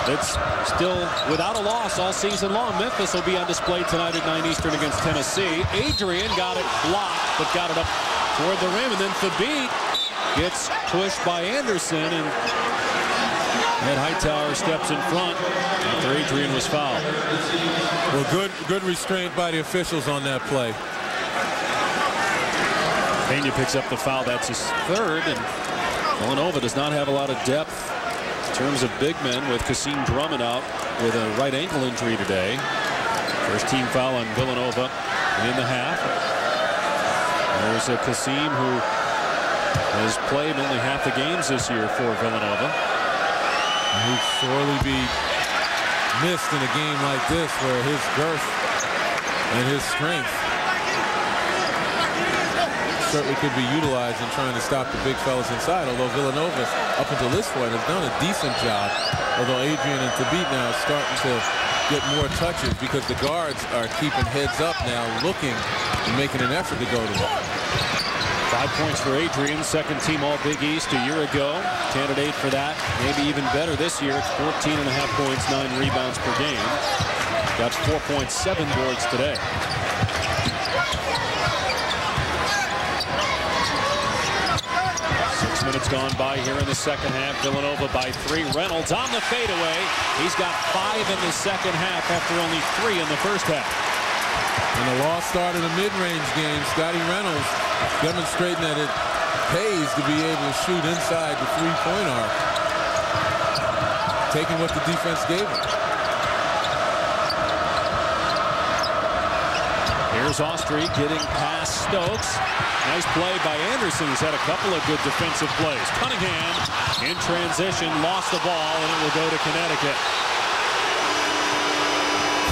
that's still without a loss all season long. Memphis will be on display tonight at 9 Eastern against Tennessee. Adrian got it blocked, but got it up toward the rim, and then Thabit gets pushed by Anderson, and Ed Hightower steps in front after Adrian was fouled. Well, good restraint by the officials on that play. Pena picks up the foul. That's his third, and Villanova does not have a lot of depth in terms of big men, with Kasim Drummond out with a right ankle injury today. First team foul on Villanova in the half. There's a Kasim who has played only half the games this year for Villanova. He'd sorely be missed in a game like this where his girth and his strength certainly could be utilized in trying to stop the big fellas inside, although Villanova, up until this point, has done a decent job, although Adrian and Thabit now are starting to get more touches because the guards are keeping heads up now, looking and making an effort to go to them. 5 points for Adrian, second team All Big East a year ago. Candidate for that, maybe even better this year. It's 14.5 points, 9 rebounds per game. Got 4.7 boards today. 6 minutes gone by here in the second half. Villanova by 3. Reynolds on the fadeaway. He's got 5 in the second half after only 3 in the first half. And the lost start of the mid-range game, Scotty Reynolds demonstrating that it pays to be able to shoot inside the three-point arc, taking what the defense gave him. Here's Austrie getting past Stokes. Nice play by Anderson. He's had a couple of good defensive plays. Cunningham in transition, lost the ball, and it will go to Connecticut.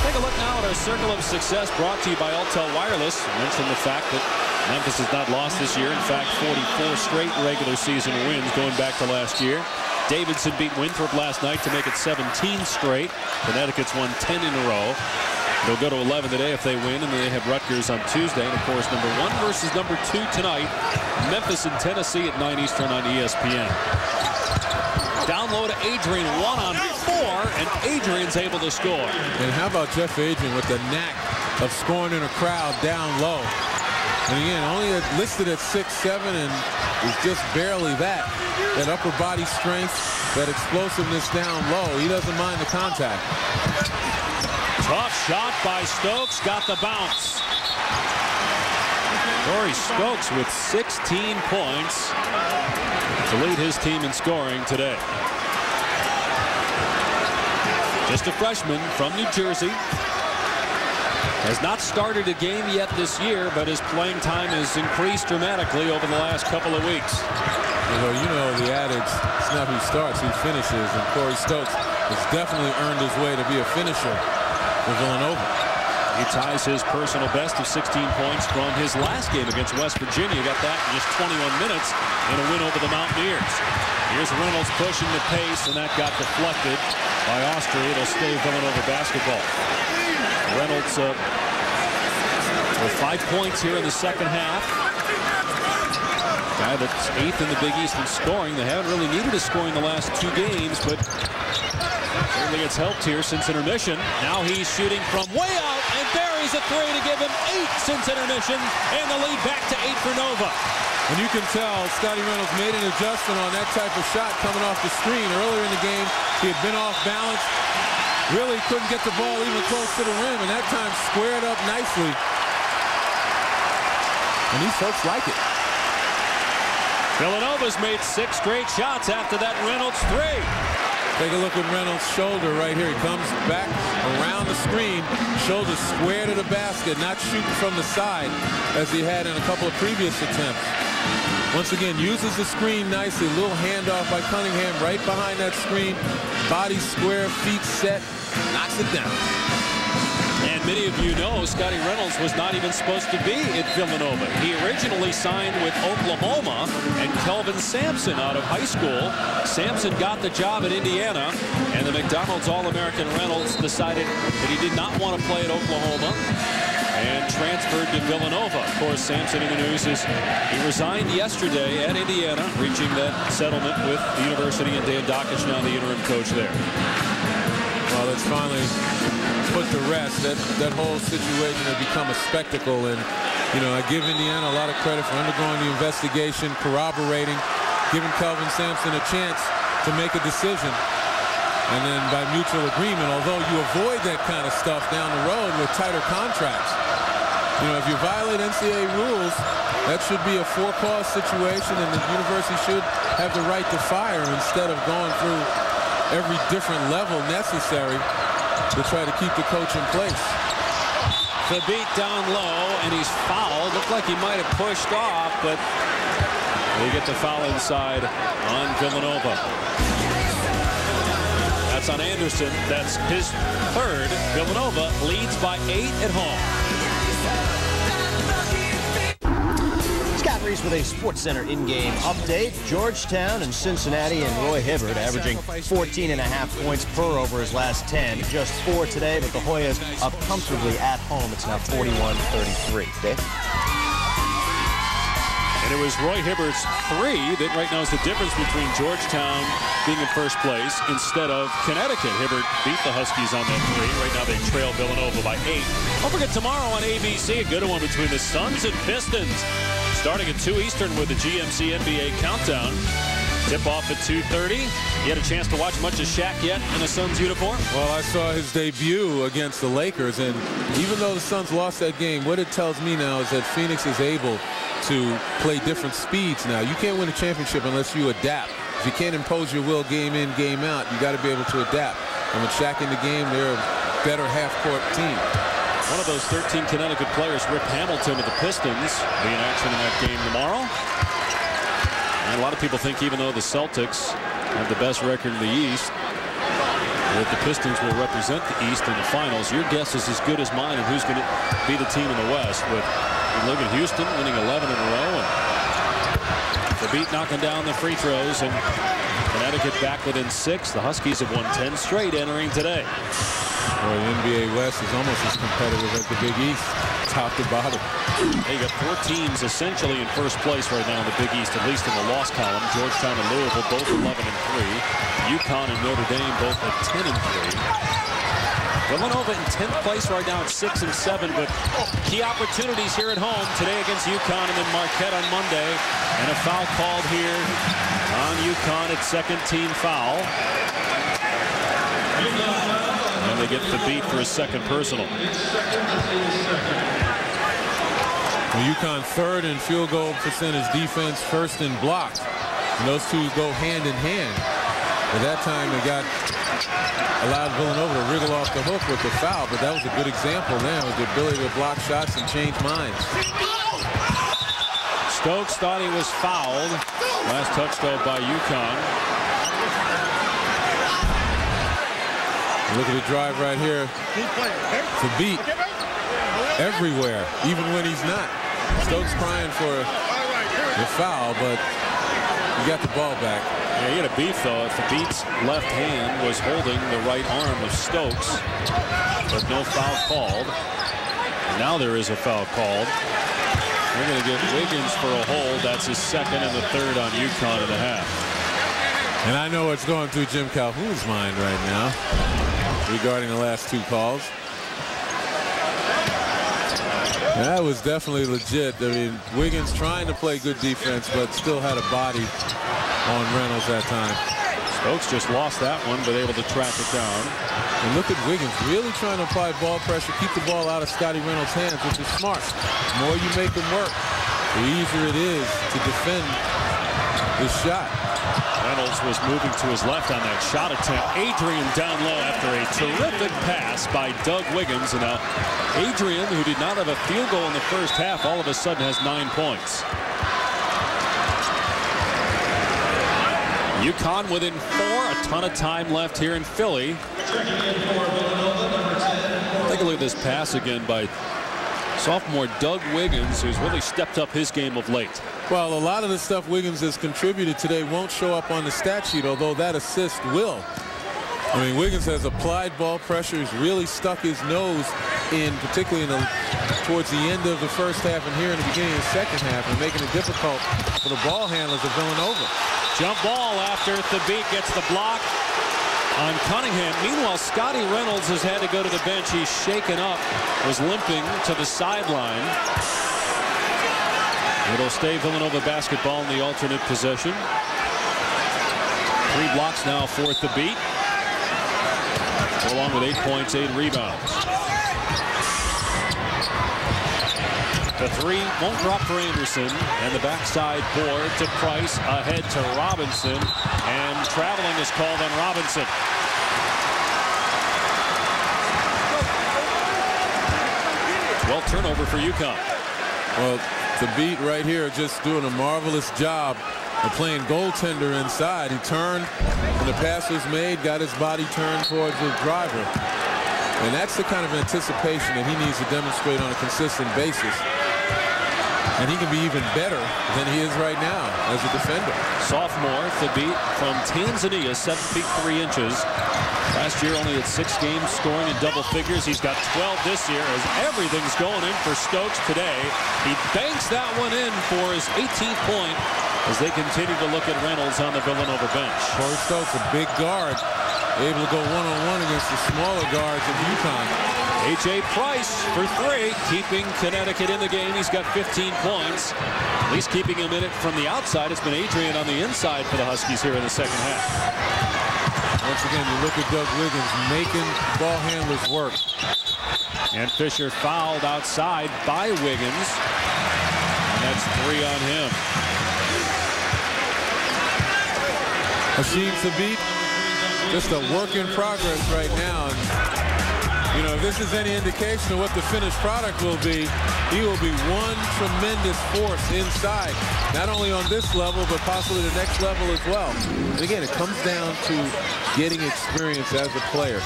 Take a look now at our Circle of Success brought to you by Altel Wireless. I mentioned the fact that Memphis has not lost this year. In fact, 44 straight regular season wins going back to last year. Davidson beat Winthrop last night to make it 17 straight. Connecticut's won 10 in a row. They'll go to 11 today if they win, and they have Rutgers on Tuesday. And, of course, number 1 versus number 2 tonight. Memphis and Tennessee at 9 Eastern on ESPN. Down low to Adrian, 1-on-4, and Adrian's able to score. And how about Jeff Adrian with the knack of scoring in a crowd down low? And again, only listed at 6'7", and is just barely that. That upper body strength, that explosiveness down low. He doesn't mind the contact. Tough shot by Stokes, got the bounce. Corey Stokes with 16 points to lead his team in scoring today. Just a freshman from New Jersey. Has not started a game yet this year, but his playing time has increased dramatically over the last couple of weeks. Well, you know the adage, it's not who starts, who finishes, and Corey Stokes has definitely earned his way to be a finisher for Villanova. He ties his personal best of 16 points from his last game against West Virginia. Got that in just 21 minutes in a win over the Mountaineers. Here's Reynolds pushing the pace, and that got deflected by Austria. It'll stay Villanova basketball. Reynolds with 5 points here in the second half. Guy that's 8th in the Big East in scoring. They haven't really needed a scoring the last 2 games, but certainly it's helped here since intermission. Now he's shooting from way out and buries a 3 to give him 8 since intermission, and the lead back to 8 for Nova. And you can tell Scotty Reynolds made an adjustment on that type of shot coming off the screen. Earlier in the game, he had been off balance. Really couldn't get the ball even close to the rim, and that time squared up nicely. And these folks like it. Villanova's made 6 straight shots after that Reynolds 3. Take a look at Reynolds' shoulder right here. He comes back around the screen, shoulder square to the basket, not shooting from the side as he had in a couple of previous attempts. Once again, uses the screen nicely. A little handoff by Cunningham right behind that screen. Body square, feet set, knocks it down. And many of you know Scotty Reynolds was not even supposed to be at Villanova. He originally signed with Oklahoma and Kelvin Sampson out of high school. Sampson got the job at Indiana, and the McDonald's All-American Reynolds decided that he did not want to play at Oklahoma and transferred to Villanova. Of course, Sampson in the news is he resigned yesterday at Indiana, reaching that settlement with the university, and Dan Dockich now the interim coach there. Well, it's finally put to rest. That whole situation had become a spectacle, and you know, I give Indiana a lot of credit for undergoing the investigation, corroborating, giving Kelvin Sampson a chance to make a decision. And then by mutual agreement, although you avoid that kind of stuff down the road with tighter contracts. You know, if you violate NCAA rules, that should be a for-cause situation, and the university should have the right to fire instead of going through every different level necessary to try to keep the coach in place. The beat down low, and he's fouled. Looked like he might have pushed off, but they get the foul inside on Villanova. That's points on Anderson. That's his third. Villanova leads by 8 at home. Scott Reese with a SportsCenter in-game update. Georgetown and Cincinnati and Roy Hibbert averaging 14.5 points per over his last 10. Just 4 today, but the Hoyas up comfortably at home. It's now 41-33. Dave? And it was Roy Hibbert's 3 that right now is the difference between Georgetown being in first place instead of Connecticut. Hibbert beat the Huskies on that 3. Right now they trail Villanova by 8. Don't forget tomorrow on ABC, a good one between the Suns and Pistons. Starting at 2 Eastern with the GMC NBA Countdown. Tip-off at 2:30. You had a chance to watch much of Shaq yet in a Suns uniform? Well, I saw his debut against the Lakers, and even though the Suns lost that game, what it tells me now is that Phoenix is able to play different speeds now. You can't win a championship unless you adapt. If you can't impose your will game in, game out, you got to be able to adapt. And with Shaq in the game, they're a better half-court team. One of those 13 Connecticut players, Rip Hamilton of the Pistons, be in action in that game tomorrow. And a lot of people think even though the Celtics have the best record in the East, that the Pistons will represent the East in the finals. Your guess is as good as mine on who's going to be the team in the West, with you look at Houston winning 11 in a row, and the Beat knocking down the free throws, and Connecticut back within 6. The Huskies have won 10 straight entering today. Well, the NBA West is almost as competitive as the Big East, top to bottom. You got 4 teams essentially in first place right now in the Big East, at least in the loss column. Georgetown and Louisville both 11 and 3. UConn and Notre Dame both at 10 and 3. Villanova in 10th place right now at 6 and 7, but key opportunities here at home today against UConn and then Marquette on Monday. And a foul called here on UConn at second team foul. And they get the Beat for his second personal. Well, UConn third in field goal percentage defense, first in blocks. And those two go hand in hand. At that time, they allowed Villanova to wriggle off the hook with the foul, but that was a good example then with the ability to block shots and change minds. Stokes thought he was fouled. Last touch though by UConn. Look at the drive right here. The Beat everywhere, even when he's not. Stokes crying for the foul, but he got the ball back. Yeah, he had a beef though. If the Beat's left hand was holding the right arm of Stokes, but no foul called. Now there is a foul called. They're going to get Wiggins for a hold. That's his second and the third on UConn in the half. And I know what's going through Jim Calhoun's mind right now regarding the last 2 calls. That was definitely legit. I mean, Wiggins trying to play good defense, but still had a body on Reynolds that time. Stokes just lost that one, but able to track it down. And look at Wiggins really trying to apply ball pressure, keep the ball out of Scotty Reynolds' hands, which is smart. The more you make him work, the easier it is to defend this shot. Reynolds was moving to his left on that shot attempt. Adrian down low after a terrific pass by Doug Wiggins. And now Adrian, who did not have a field goal in the first half, all of a sudden has 9 points. UConn within 4, a ton of time left here in Philly. Take a look at this pass again by sophomore Doug Wiggins, who's really stepped up his game of late. Well, a lot of the stuff Wiggins has contributed today won't show up on the stat sheet, although that assist will. I mean, Wiggins has applied ball pressure. He's really stuck his nose in, particularly towards the end of the first half and here in the beginning of the second half, and making it difficult for the ball handlers of Villanova. Jump ball after Thabit gets the block on Cunningham. Meanwhile, Scotty Reynolds has had to go to the bench. He's shaken up, was limping to the sideline. It'll stay Villanova basketball in the alternate possession. 3 blocks now for Thabit, along with 8 points, 8 rebounds. The 3 won't drop for Anderson, and the backside board to Price, ahead to Robinson, and traveling is called on Robinson. Well, turnover for UConn. Well, the Beat right here just doing a marvelous job They're playing goaltender inside. He turned when the pass was made, got his body turned towards the driver. And that's the kind of anticipation that he needs to demonstrate on a consistent basis. And he can be even better than he is right now as a defender. Sophomore, Thabit from Tanzania, 7 feet 3 inches. Last year only had 6 games scoring in double figures. He's got 12 this year as everything's going in for Stokes today. He banks that one in for his 18th point as they continue to look at Reynolds on the Villanova bench. Corey Stokes, a big guard, able to go one-on-one against the smaller guards of UConn. A.J. Price for 3, keeping Connecticut in the game. He's got 15 points. At least keeping him in it from the outside. It's been Adrian on the inside for the Huskies here in the second half. Once again, you look at Doug Wiggins making ball handlers work. And Fisher fouled outside by Wiggins. And that's 3 on him. Hasheem Thabit, just a work in progress right now. And, you know, if this is any indication of what the finished product will be, he will be one tremendous force inside, not only on this level, but possibly the next level as well. And again, it comes down to getting experience as a player.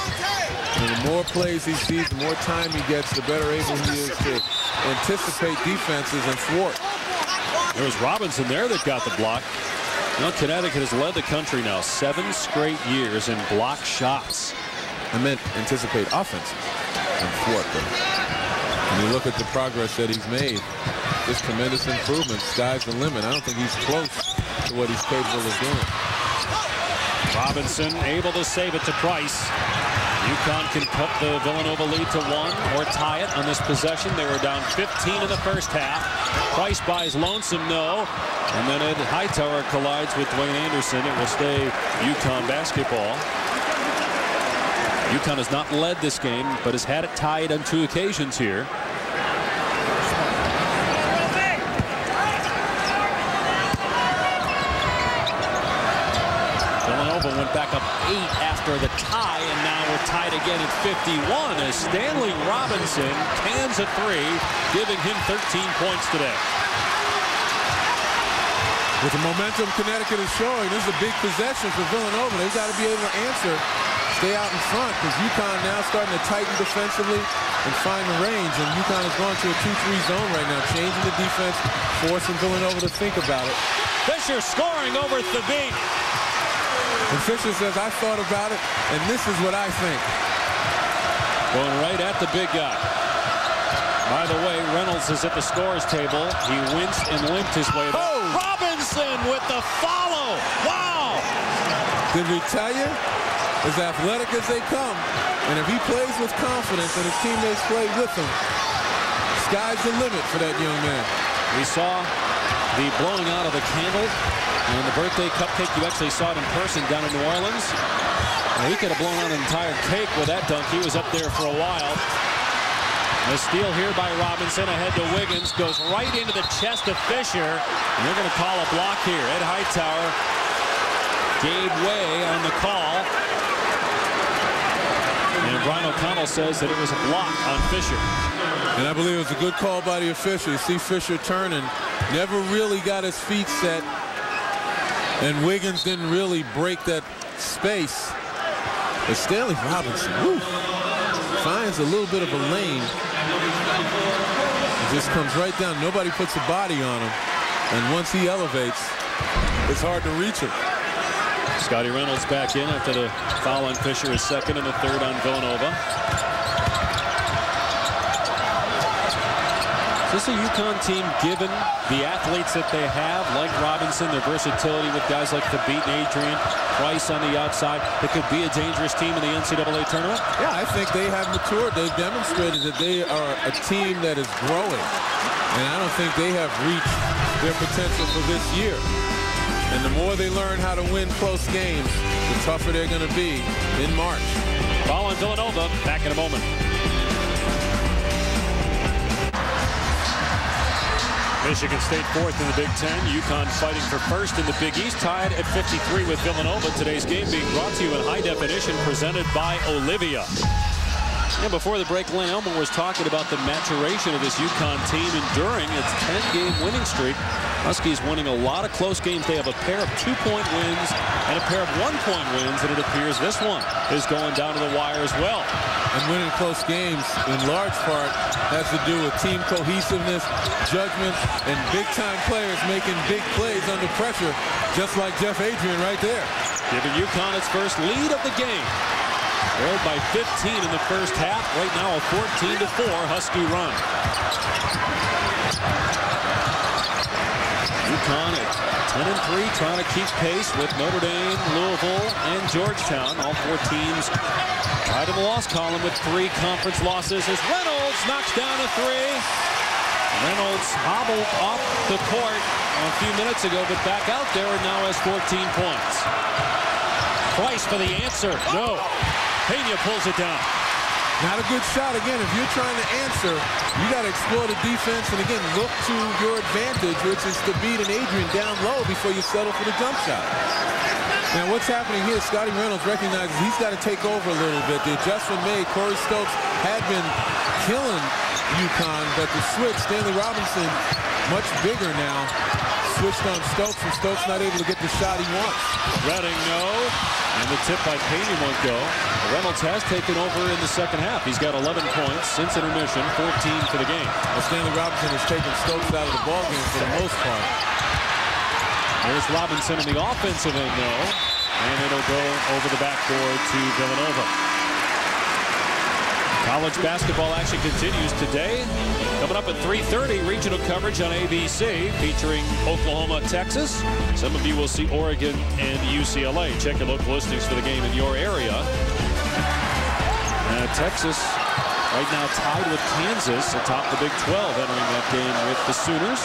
And the more plays he sees, the more time he gets, the better able he is to anticipate defenses and thwart. There was Robinson there that got the block. You know, Connecticut has led the country now 7 straight years in block shots. I meant anticipate offenses and thwart them. When you look at the progress that he's made, just tremendous improvement. Sky's the limit. I don't think he's close to what he's capable of doing. Robinson able to save it to Price. UConn can cut the Villanova lead to 1 or tie it on this possession. They were down 15 in the first half. Price buys lonesome, no. And then Ed Hightower collides with Dwayne Anderson. It will stay UConn basketball. UConn has not led this game, but has had it tied on 2 occasions here. Villanova went back up 8 after the tie, and now we're tied again at 51 as Stanley Robinson cans a 3, giving him 13 points today. With the momentum Connecticut is showing, this is a big possession for Villanova. They've got to be able to answer, stay out in front, because UConn now starting to tighten defensively and find the range. And UConn has gone to a 2-3 zone right now, changing the defense, forcing Villanova to think about it. Fisher scoring over Thabit. And Fisher says, I thought about it, and this is what I think. Going right at the big guy. By the way, Reynolds is at the scorer's table. He winced and limped his way back. Oh! Robinson with the follow. Wow! Did we tell you? As athletic as they come, and if he plays with confidence and his teammates play with him, sky's the limit for that young man. We saw the blowing out of the candle and the birthday cupcake. You actually saw it in person down in New Orleans. Now, he could have blown out an entire cake with that dunk. He was up there for a while. The steal here by Robinson, ahead to Wiggins, goes right into the chest of Fisher, and they're going to call a block here. Ed Hightower gave way on the call. And Brian O'Connell says that it was a block on Fisher. And I believe it was a good call by the official. You see Fisher turning, never really got his feet set, and Wiggins didn't really break that space. But Stanley Robinson, finds a little bit of a lane. He just comes right down. Nobody puts a body on him. And once he elevates, it's hard to reach him. Scotty Reynolds back in after the foul on Fisher, his second and the third on Villanova. Is this a UConn team, given the athletes that they have, like Robinson, their versatility with guys like Thabit and Adrian, Price on the outside, that could be a dangerous team in the NCAA tournament? Yeah, I think they have matured. They've demonstrated that they are a team that is growing. And I don't think they have reached their potential for this year. And the more they learn how to win close games, the tougher they're going to be in March. Ball on Villanova. Back in a moment. Michigan State fourth in the Big Ten. UConn fighting for first in the Big East, tied at 53 with Villanova. Today's game being brought to you in high definition, presented by Olivia. And before the break, Len Elmer was talking about the maturation of this UConn team enduring its 10-game winning streak. Huskies winning a lot of close games. They have a pair of 2-point wins and a pair of 1-point wins, and it appears this one is going down to the wire as well. And winning close games, in large part, has to do with team cohesiveness, judgment, and big-time players making big plays under pressure, just like Jeff Adrian right there. Giving UConn its first lead of the game. Trailed by 15 in the first half. Right now a 14-4 Husky run. UConn at 10-3, trying to keep pace with Notre Dame, Louisville, and Georgetown. All four teams right in the loss column with 3 conference losses as Reynolds knocks down a 3. Reynolds hobbled off the court a few minutes ago, but back out there and now has 14 points. Price for the answer. No. Pena pulls it down. Not a good shot. Again, if you're trying to answer, you got to explore the defense and, again, look to your advantage, which is to beat an Adrian down low before you settle for the jump shot. Now, what's happening here, Scotty Reynolds recognizes he's got to take over a little bit. The adjustment made. Corey Stokes had been killing UConn, but the switch, Stanley Robinson, much bigger now, switched on Stokes, and Stokes not able to get the shot he wants. Redding, no. And the tip by Pena won't go. Reynolds has taken over in the second half. He's got 11 points since intermission, 14 for the game. Well, Stanley Robinson has taken Stokes out of the ballgame for the most part. There's Robinson in the offensive end, though. And it'll go over the backboard to Villanova. College basketball action continues today. Coming up at 3:30, regional coverage on ABC featuring Oklahoma, Texas. Some of you will see Oregon and UCLA. Check your local listings for the game in your area. Texas right now tied with Kansas atop the Big 12, entering that game with the Sooners.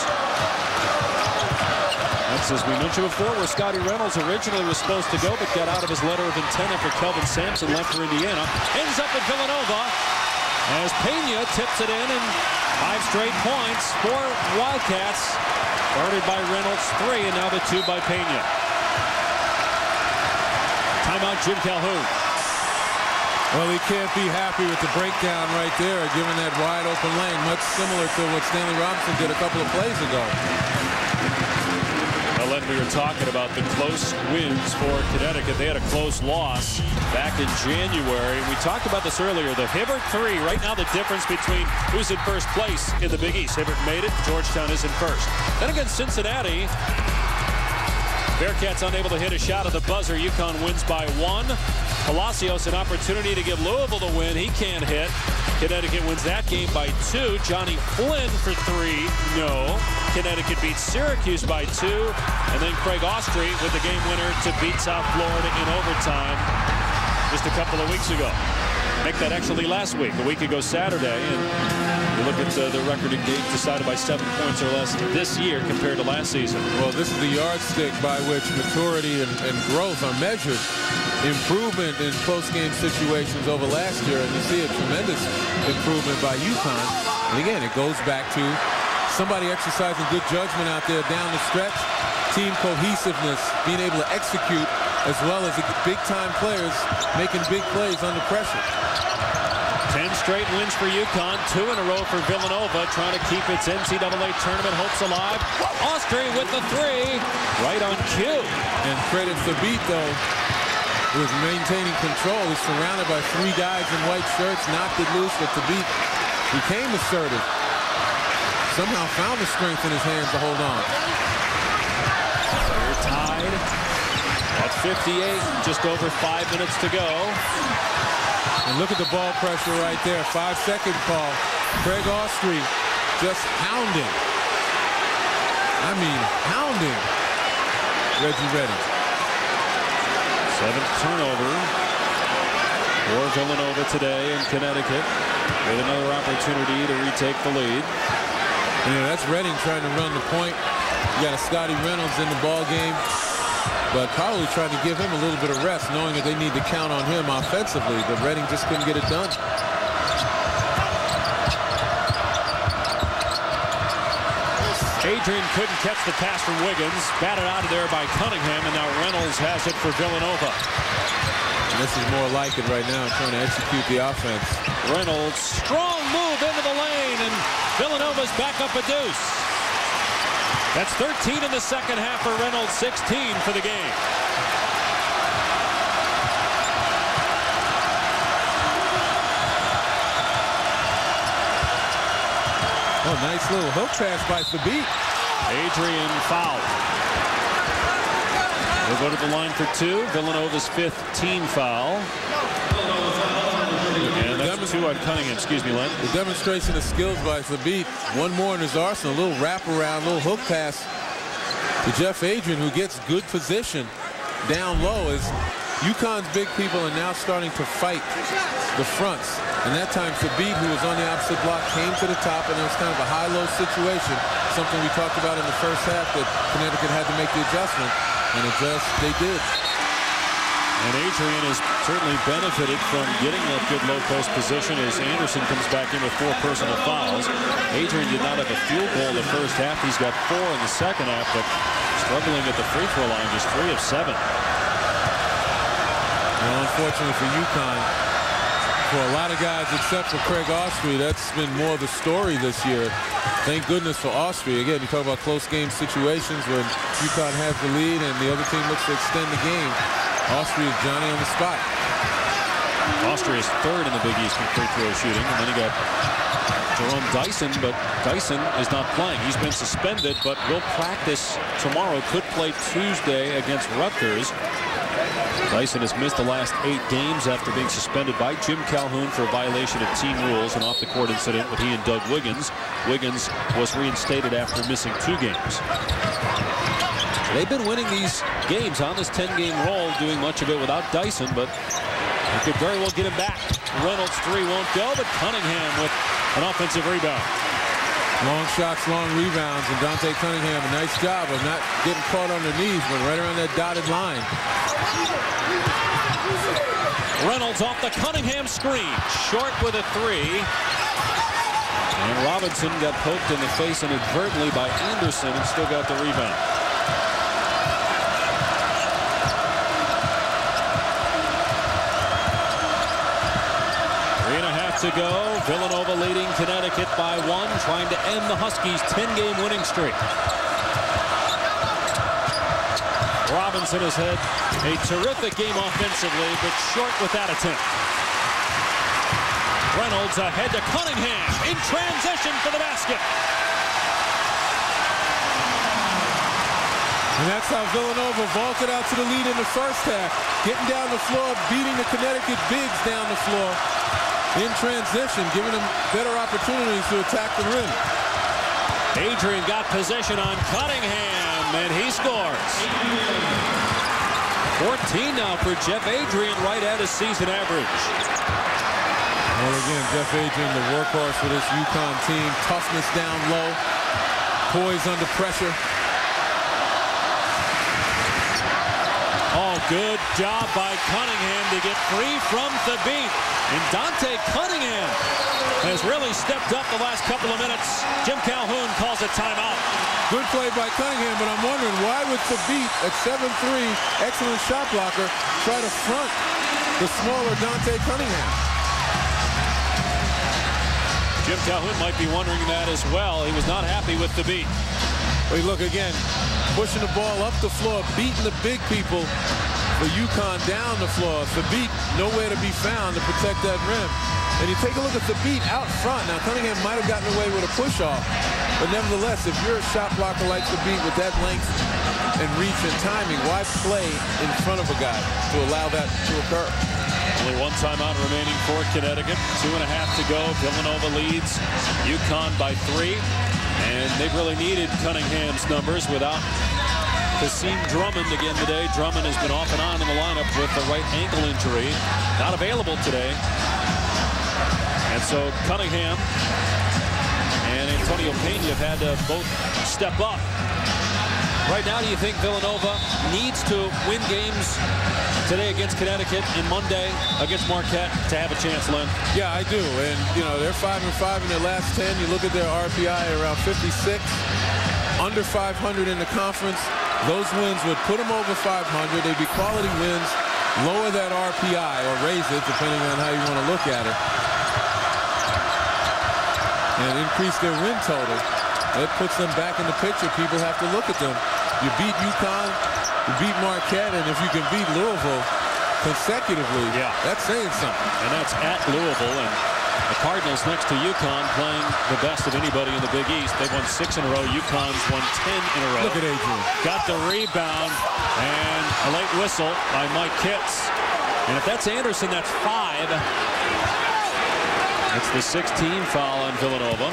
That's, as we mentioned before, where Scotty Reynolds originally was supposed to go, but got out of his letter of intent after Kelvin Sampson left for Indiana. Ends up at Villanova as Pena tips it in, and 5 straight points for Wildcats. Started by Reynolds, 3, and now the 2 by Pena. Timeout, Jim Calhoun. Well, he can't be happy with the breakdown right there, given that wide open lane, much similar to what Stanley Robinson did a couple of plays ago. Well, Len, we were talking about the close wins for Connecticut. They had a close loss back in January. We talked about this earlier. The Hibbert 3, right now the difference between who's in first place in the Big East. Hibbert made it. Georgetown is in first. Then against Cincinnati, Bearcats unable to hit a shot at the buzzer. UConn wins by 1. Palacios an opportunity to give Louisville the win. He can't hit. Connecticut wins that game by 2. Johnny Flynn for 3. No. Connecticut beats Syracuse by 2. And then Craig Austrie with the game winner to beat South Florida in overtime just a couple of weeks ago. Make that actually last week, a week ago Saturday. And you look at the record in games decided by 7 points or less this year compared to last season. Well, this is the yardstick by which maturity and growth are measured. Improvement in close game situations over last year, and you see a tremendous improvement by UConn. And again, it goes back to somebody exercising good judgment out there down the stretch, team cohesiveness, being able to execute, as well as the big-time players making big plays under pressure. 10 straight wins for UConn, 2 in a row for Villanova, trying to keep its NCAA tournament hopes alive. Austrie with the 3, right on cue. And credit to Beat, though, who is maintaining control. He's surrounded by 3 guys in white shirts, knocked it loose, but Thabit became assertive. Somehow found the strength in his hands to hold on. So we're tied at 58, just over 5 minutes to go. And look at the ball pressure right there. 5-second call. Craig Austrie just hounding. I mean, hounding Reggie Redding. 7th turnover for Villanova today in Connecticut, with another opportunity to retake the lead. Yeah, that's Redding trying to run the point. You got a Scotty Reynolds in the ball game, but probably trying to give him a little bit of rest, knowing that they need to count on him offensively, but Redding just couldn't get it done. Adrian couldn't catch the pass from Wiggins. Batted out of there by Cunningham, and now Reynolds has it for Villanova. And this is more like it right now, trying to execute the offense. Reynolds, strong move into the lane, and Villanova's back up a deuce. That's 13 in the second half for Reynolds, 16 for the game. Oh, nice little hook pass by Thabit. Adrian foul. They'll go to the line for two. Villanova's 5th team foul. And that's 2 on Cunningham. Excuse me, Len. The demonstration of skills by Thabit. One more in his arsenal. A little wraparound, little hook pass to Jeff Adrian, who gets good position down low as UConn's big people are now starting to fight the fronts. And that time, Thabit, who was on the opposite block, came to the top, and it was kind of a high-low situation, something we talked about in the first half that Connecticut had to make the adjustment, and they did. And Adrian has certainly benefited from getting that good low-post position as Anderson comes back in with 4 personal fouls. Adrian did not have a field goal in the first half. He's got 4 in the second half, but struggling at the free throw line, just 3 of 7. Well, unfortunately for UConn, for a lot of guys except for Craig Austrie, that's been more of the story this year. Thank goodness for Austrie. Again, you talk about close game situations when UConn has the lead and the other team looks to extend the game. Austrie is Johnny on the spot. Austrie is 3rd in the Big East in free throw shooting. And then you got Jerome Dyson, but Dyson is not playing. He's been suspended, but will practice tomorrow. Could play Tuesday against Rutgers. Dyson has missed the last 8 games after being suspended by Jim Calhoun for a violation of team rules, an off-the-court incident with he and Doug Wiggins. Wiggins was reinstated after missing 2 games. They've been winning these games on this 10-game roll, doing much of it without Dyson, but they could very well get him back. Reynolds' 3 won't go, but Cunningham with an offensive rebound. Long shots, long rebounds, and Dante Cunningham, a nice job of not getting caught on their knees, but right around that dotted line. Reynolds off the Cunningham screen, short with a 3. And Robinson got poked in the face inadvertently by Anderson and still got the rebound. To go. Villanova leading Connecticut by 1, trying to end the Huskies' 10-game winning streak. Robinson has had a terrific game offensively, but short with that attempt. Reynolds ahead to Cunningham in transition for the basket. And that's how Villanova vaulted out to the lead in the first half, getting down the floor, beating the Connecticut bigs down the floor. In transition, giving them better opportunities to attack the rim. Adrian got possession on Cunningham, and he scores. 14 now for Jeff Adrian, right at his season average. Well, again, Jeff Adrian, the workhorse for this UConn team. Toughness down low, poise under pressure. Oh, good job by Cunningham to get free from Thabit. And Dante Cunningham has really stepped up the last couple of minutes. Jim Calhoun calls a timeout. Good play by Cunningham, but I'm wondering why would Thabit at 7'3", excellent shot blocker, try to front the smaller Dante Cunningham? Jim Calhoun might be wondering that as well. He was not happy with Thabit. But look again, pushing the ball up the floor, beating the big people for UConn down the floor. Thabit nowhere to be found to protect that rim. And you take a look at Thabit out front. Now Cunningham might have gotten away with a push-off, but nevertheless, if you're a shot blocker like Thabit with that length and reach and timing, why play in front of a guy to allow that to occur? Only 1 timeout remaining for Connecticut. 2.5 to go. Villanova leads UConn by 3. And they've really needed Cunningham's numbers without Kasim Drummond again today. Drummond has been off and on in the lineup with a right ankle injury. Not available today. And so Cunningham and Antonio Payne have had to both step up. Right now, do you think Villanova needs to win games today against Connecticut and Monday against Marquette to have a chance, Len? Yeah, I do. And, you know, they're 5-5 in their last 10. You look at their RPI around 56, under 500 in the conference. Those wins would put them over 500. They'd be quality wins. lower that RPI or raise it, depending on how you want to look at it, and increase their win total, it puts them back in the picture. People have to look at them. You beat UConn, you beat Marquette, and if you can beat Louisville consecutively, that's saying something. And that's at Louisville, and the Cardinals next to UConn playing the best of anybody in the Big East. They've won 6 in a row. UConn's won 10 in a row. Look at Adrian. Got the rebound, and a late whistle by Mike Kitts. And if that's Anderson, that's 5. It's the 16th foul on Villanova.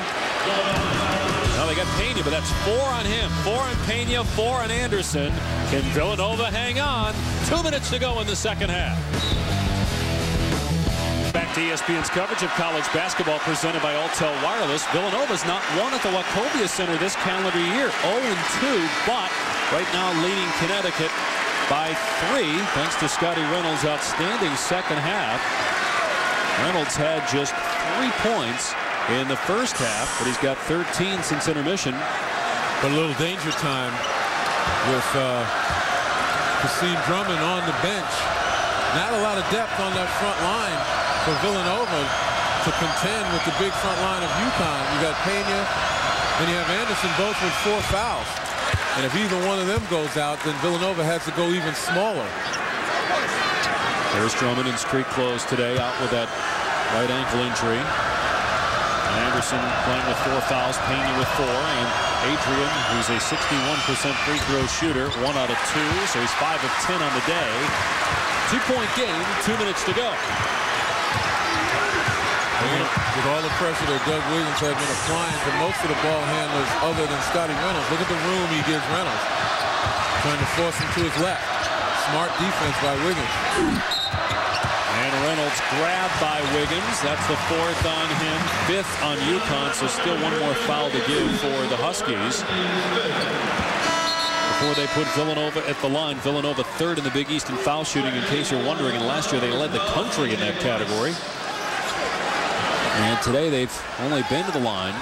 Now they got Pena, but that's 4 on him. 4 on Pena, 4 on Anderson. Can Villanova hang on? 2 minutes to go in the second half. Back to ESPN's coverage of college basketball presented by Alltel Wireless. Villanova's not won at the Wachovia Center this calendar year. 0-2, but right now leading Connecticut by 3 thanks to Scotty Reynolds' outstanding second half. Reynolds had just 3 points in the first half, but he's got 13 since intermission. But a little danger time with Kasim Drummond on the bench. Not a lot of depth on that front line for Villanova to contend with the big front line of UConn. You got Pena and you have Anderson, both with 4 fouls. And if either one of them goes out, then Villanova has to go even smaller. There's Drummond, and streak closed today, out with that right ankle injury. Anderson playing with 4 fouls, Pena with 4, and Adrian, who's a 61% free throw shooter, 1 out of 2, so he's 5 of 10 on the day. 2-point game, 2 minutes to go. With all the pressure that Doug Williams had been applying to most of the ball handlers other than Scotty Reynolds. Look at the room he gives Reynolds. Trying to force him to his left. Smart defense by Wiggins. And Reynolds grabbed by Wiggins. That's the 4th on him, 5th on UConn, so still 1 more foul to give for the Huskies. Before they put Villanova at the line, Villanova 3rd in the Big East in foul shooting, in case you're wondering. And last year they led the country in that category. And today they've only been to the line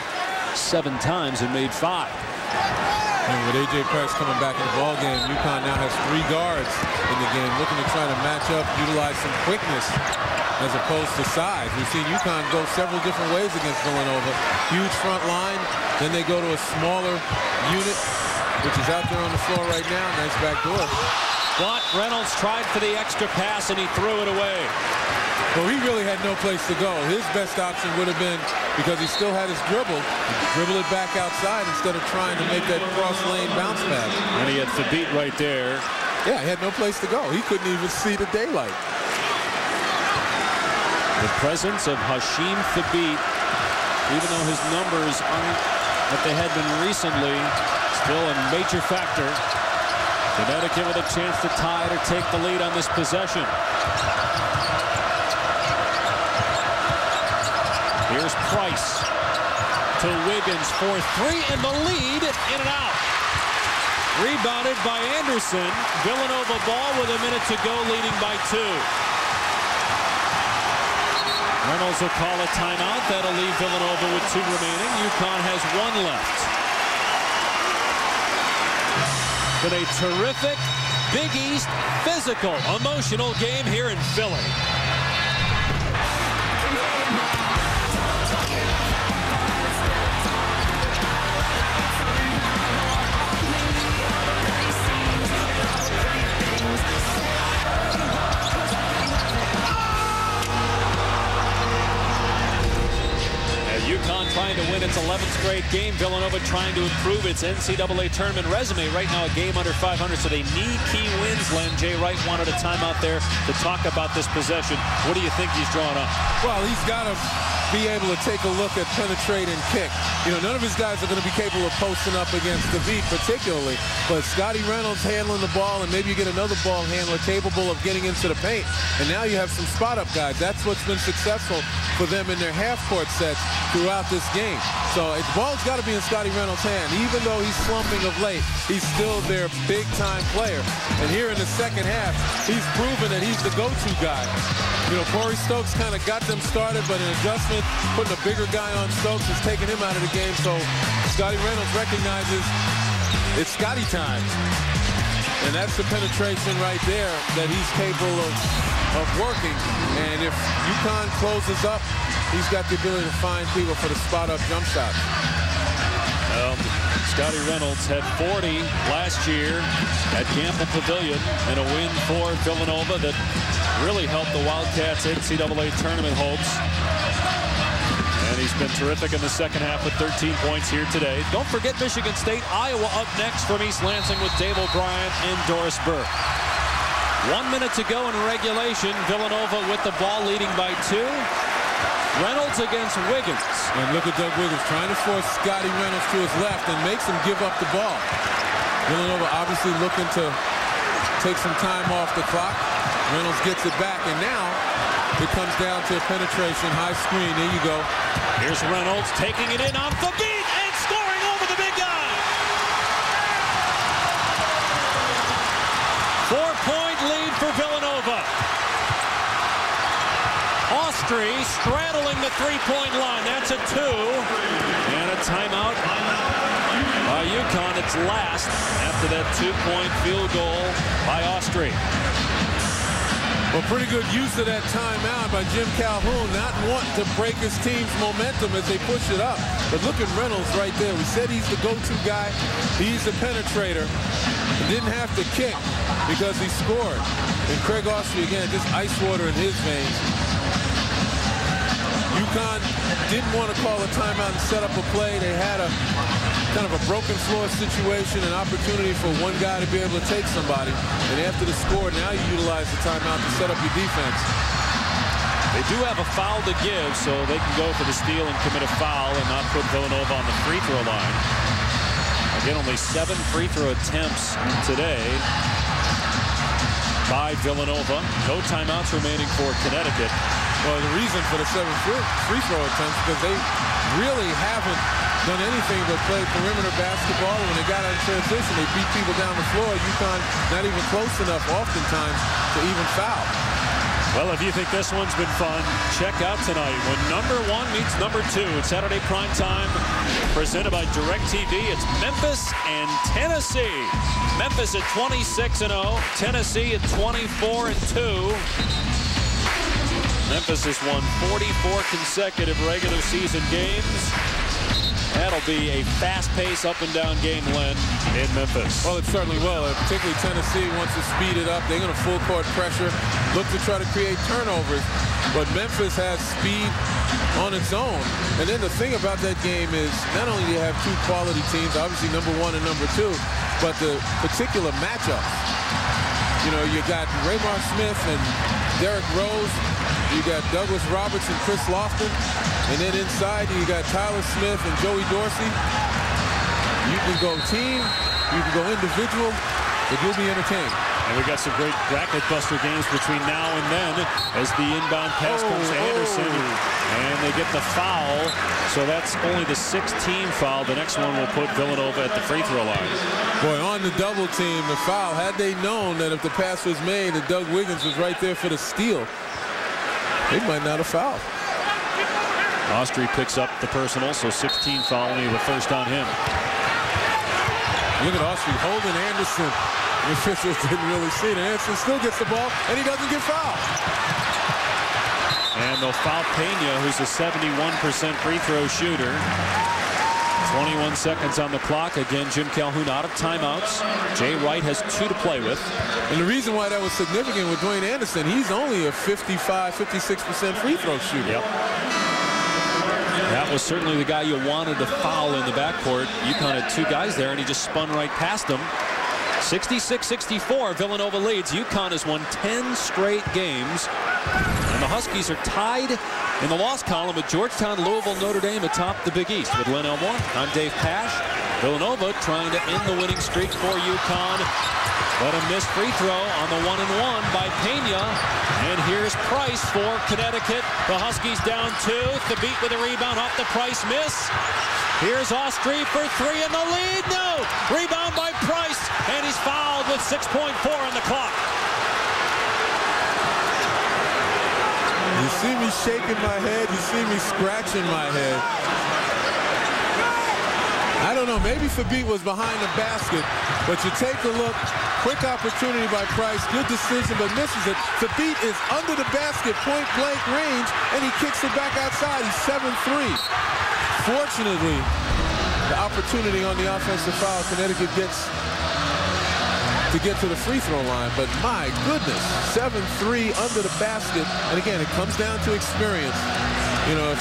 7 times and made 5. And with A.J. Price coming back in the ballgame, UConn now has 3 guards in the game, looking to try to match up, utilize some quickness as opposed to size. We've seen UConn go several different ways against Villanova. Huge front line, then they go to a smaller unit, which is out there on the floor right now. Nice back door. But Reynolds tried for the extra pass, and he threw it away. Well, he really had no place to go. His best option would have been, because he still had his dribble it back outside instead of trying to make that cross-lane bounce pass. And he had Thabit right there. Yeah, he had no place to go. He couldn't even see the daylight. The presence of Hasheem Thabit, even though his numbers aren't what they had been recently, still a major factor. Connecticut with a chance to tie it or take the lead on this possession. Here's Price to Wiggins for 3, and the lead in and out. Rebounded by Anderson. Villanova ball with a minute to go, leading by 2. Reynolds will call a timeout. That'll leave Villanova with 2 remaining. UConn has 1 left. But a terrific Big East physical, emotional game here in Philly. UConn trying to win its 11th straight game. Villanova trying to improve its NCAA tournament resume. Right now a game under 500, so they need key wins. Len, Jay Wright wanted a timeout there to talk about this possession. What do you think he's drawing up? Well, he's got to be able to take a look at penetrate and kick. You know, none of his guys are going to be capable of posting up against the beat particularly, but Scotty Reynolds handling the ball, and maybe you get another ball handler capable of getting into the paint, and now you have some spot-up guys. That's what's been successful for them in their half-court sets throughout this game. So the ball's got to be in Scotty Reynolds' hand. Even though he's slumping of late, he's still their big-time player. And here in the second half, he's proven that he's the go-to guy. You know, Corey Stokes kind of got them started, but an adjustment, putting a bigger guy on Stokes has taken him out of the game. So Scotty Reynolds recognizes it's Scotty time. And that's the penetration right there that he's capable of working. And if UConn closes up, he's got the ability to find people for the spot-up jump shot. Scotty Reynolds had 40 last year at Gamble Pavilion in a win for Villanova that really helped the Wildcats' NCAA tournament hopes. And he's been terrific in the second half with 13 points here today. Don't forget Michigan State, Iowa up next from East Lansing with Dave O'Brien and Doris Burke. 1 minute to go in regulation. Villanova with the ball, leading by 2. Reynolds against Wiggins. And look at Doug Wiggins trying to force Scotty Reynolds to his left and makes him give up the ball. Villanova obviously looking to take some time off the clock. Reynolds gets it back, and now it comes down to penetration, high screen. There you go. Here's Reynolds taking it in off the beat and scoring over the big guy. 4-point lead for Villanova. Austri straddling the three-point line. That's a 2. And a timeout by UConn. It's last after that 2-point field goal by Austri. Well, pretty good use of that timeout by Jim Calhoun, not wanting to break his team's momentum as they push it up. But look at Reynolds right there. We said he's the go-to guy. He's the penetrator. He didn't have to kick because he scored. And Craig Austri, again, just ice water in his veins. UConn didn't want to call a timeout and set up a play. They had a kind of a broken floor situation, an opportunity for one guy to be able to take somebody. And after the score, now you utilize the timeout to set up your defense. They do have a foul to give, so they can go for the steal and commit a foul and not put Villanova on the free throw line. Again, only 7 free throw attempts today by Villanova. No timeouts remaining for Connecticut. Well, the reason for the 7 free throw attempts is because they really haven't done anything but play perimeter basketball. And when they got out of transition, they beat people down the floor. UConn not even close enough oftentimes to even foul. Well, if you think this one's been fun, check out tonight when number 1 meets number 2. It's Saturday prime time, presented by DirecTV. It's Memphis and Tennessee. Memphis at 26-0, Tennessee at 24-2. Memphis has won 44 consecutive regular season games. That'll be a fast-paced, up-and-down game, Len, in Memphis. Well, it certainly will. Particularly Tennessee wants to speed it up. They're going to full-court pressure, look to try to create turnovers. But Memphis has speed on its own. And then the thing about that game is not only do you have 2 quality teams, obviously number 1 and number 2, but the particular matchups. You know, you got Raymar Smith and Derrick Rose. You got Douglas Roberts and Chris Lofton. And then inside, you got Tyler Smith and Joey Dorsey. You can go team, you can go individual, but you'll be entertained. And we got some great bracket buster games between now and then as the inbound pass comes to Anderson. And they get the foul. So that's only the 6th team foul. The next one will put Villanova at the free throw line. Boy, on the double team, the foul. Had they known that if the pass was made, that Doug Wiggins was right there for the steal, they might not have fouled. Austri picks up the personal, so 16 foul, only the first on him. Look at Austri holding Anderson. The officials didn't really see it. Anderson still gets the ball, and he doesn't get fouled. And they'll foul Pena, who's a 71% free throw shooter. 21 seconds on the clock. Again, Jim Calhoun out of timeouts. Jay Wright has 2 to play with. And the reason why that was significant with Dwayne Anderson, he's only a 55, 56% free throw shooter. Yep. That was certainly the guy you wanted to foul in the backcourt. UConn had 2 guys there, and he just spun right past them. 66-64, Villanova leads. UConn has won 10 straight games. And the Huskies are tied in the loss column with Georgetown, Louisville, Notre Dame atop the Big East. With Len Elmore, I'm Dave Pash. Villanova trying to end the winning streak for UConn. But a missed free throw on the 1-and-1 by Pena. And here's Price for Connecticut. The Huskies down 2. The beat with a rebound off the Price miss. Here's Austri for 3 in the lead. No! Rebound by Price. And he's fouled with 6.4 on the clock. You see me shaking my head. You see me scratching my head. I don't know. Maybe Fabit was behind the basket. But you take a look Quick opportunity by Price. Good decision, but misses it. Thabit is under the basket, point-blank range, and he kicks it back outside. He's 7-3. Fortunately, the opportunity on the offensive foul, Connecticut gets to get to the free throw line, but my goodness, 7-3 under the basket. And again, it comes down to experience. You know, if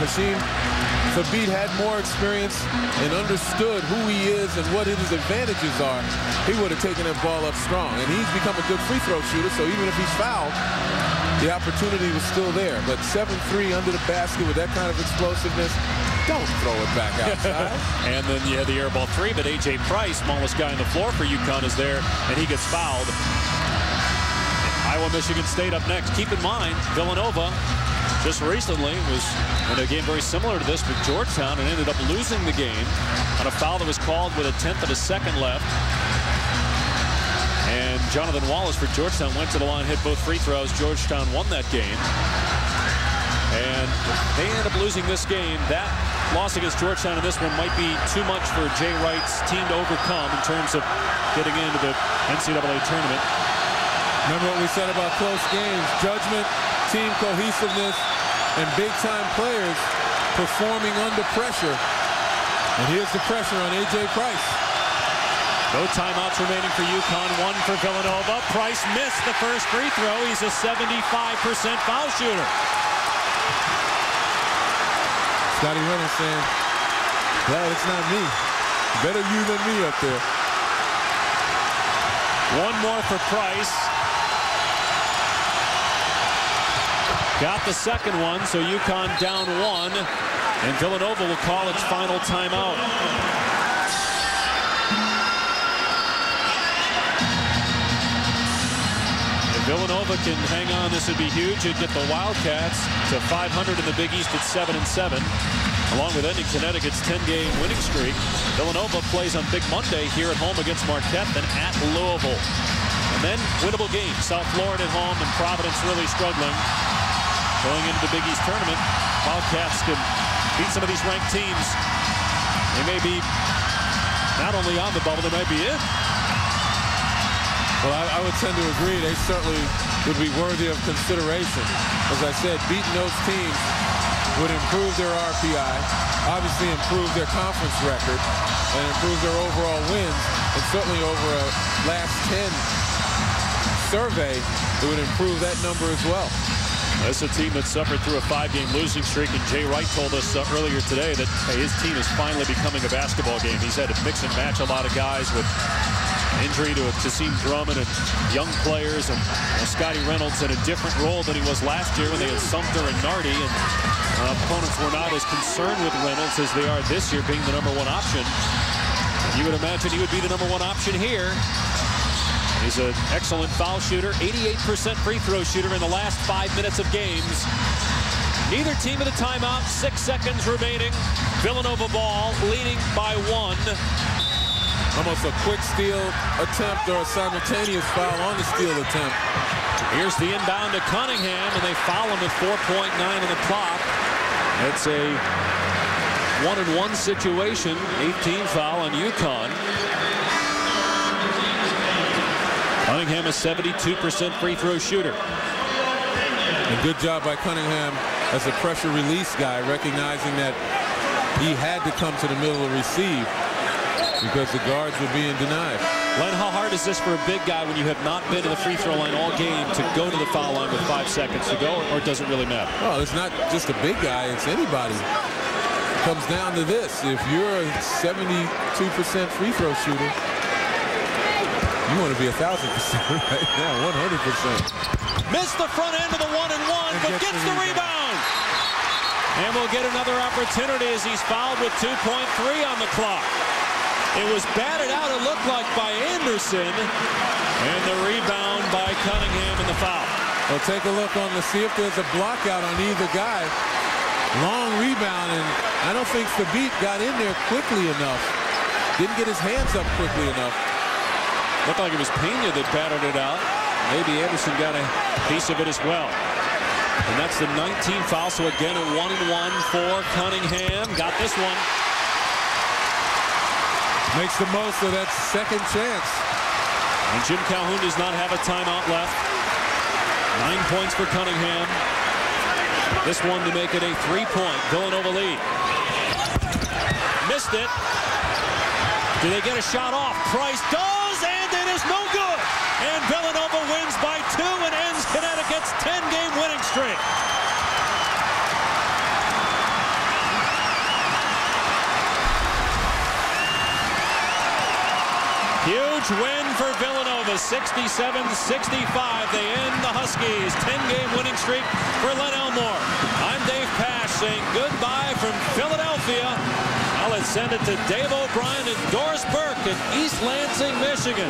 Thabit had more experience and understood who he is and what his advantages are, he would have taken that ball up strong. And he's become a good free throw shooter, so even if he's fouled, the opportunity was still there. But 7-3 under the basket with that kind of explosiveness, don't throw it back outside. And then you had the air ball three, but A.J. Price, smallest guy on the floor for UConn, is there, and he gets fouled. Iowa, Michigan State up next. Keep in mind, Villanova just recently was in a game very similar to this with Georgetown and ended up losing the game on a foul that was called with a tenth of a second left. And Jonathan Wallace for Georgetown went to the line, hit both free throws. Georgetown won that game. And they end up losing this game. That loss against Georgetown in this one might be too much for Jay Wright's team to overcome in terms of getting into the NCAA tournament. Remember what we said about close games: judgment, team cohesiveness, and big-time players performing under pressure. And here's the pressure on A.J. Price. No timeouts remaining for UConn, one for Villanova. Price missed the first free throw. He's a 75% foul shooter. Scotty Reynolds saying, glad it's not me. Better you than me up there. One more for Price. Got the second one, so UConn down one. And Villanova will call its final timeout. If Villanova can hang on, this would be huge. It'd get the Wildcats to 500 in the Big East at 7-7. Along with ending Connecticut's 10-game winning streak. Villanova plays on Big Monday here at home against Marquette, then at Louisville. And then winnable games. South Florida at home and Providence really struggling. Going into the Big East tournament, Wildcats can beat some of these ranked teams. They may be not only on the bubble, they might be in. Well, I would tend to agree. They certainly would be worthy of consideration. As I said, beating those teams would improve their RPI, obviously improve their conference record, and improve their overall wins. And certainly over a last 10 survey, it would improve that number as well. That's a team that suffered through a 5-game losing streak, and Jay Wright told us earlier today that his team is finally becoming a basketball game. He's had to mix and match a lot of guys with injury to Kassim Drummond and young players, and Scotty Reynolds in a different role than he was last year when they had Sumter and Nardi, and opponents were not as concerned with Reynolds as they are this year, being the #1 option. You would imagine he would be the #1 option here. He's an excellent foul shooter, 88% free throw shooter in the last 5 minutes of games. Neither team at a timeout, 6 seconds remaining. Villanova ball, leading by 1. Almost a quick steal attempt or a simultaneous foul on the steal attempt. Here's the inbound to Cunningham, and they foul him with 4.9 on the clock. It's a 1-and-1 situation, 18 foul on UConn. Cunningham is 72% free throw shooter. A good job by Cunningham as a pressure release guy, recognizing that he had to come to the middle to receive because the guards were being denied. Len, how hard is this for a big guy when you have not been to the free throw line all game to go to the foul line with 5 seconds to go, or does it really matter? Well, it's not just a big guy, it's anybody. It comes down to this. If you're a 72% free throw shooter, you want to be 1,000% right now, 100%. Missed the front end of the 1-and-1, but gets the rebound. And we'll get another opportunity as he's fouled with 2.3 on the clock. It was batted out, it looked like, by Anderson. And the rebound by Cunningham in the foul. Well, take a look on to see if there's a block out on either guy. Long rebound, and I don't think Thabit got in there quickly enough. Didn't get his hands up quickly enough. Looked like it was Pena that batted it out. Maybe Anderson got a piece of it as well. And that's the 19th foul, so again a 1-and-1 for Cunningham. Got this one. Makes the most of that second chance. And Jim Calhoun does not have a timeout left. 9 points for Cunningham. This one to make it a 3-point Villanova lead. Missed it. Do they get a shot off? Price does, and it is no good. And Villanova wins by 2 and ends Connecticut's 10-game winning streak. Huge win for Villanova, 67-65. They end the Huskies' 10-game winning streak for Len Elmore. I'm Dave Pasch saying goodbye from Philadelphia. Now let's send it to Dave O'Brien and Doris Burke in East Lansing, Michigan.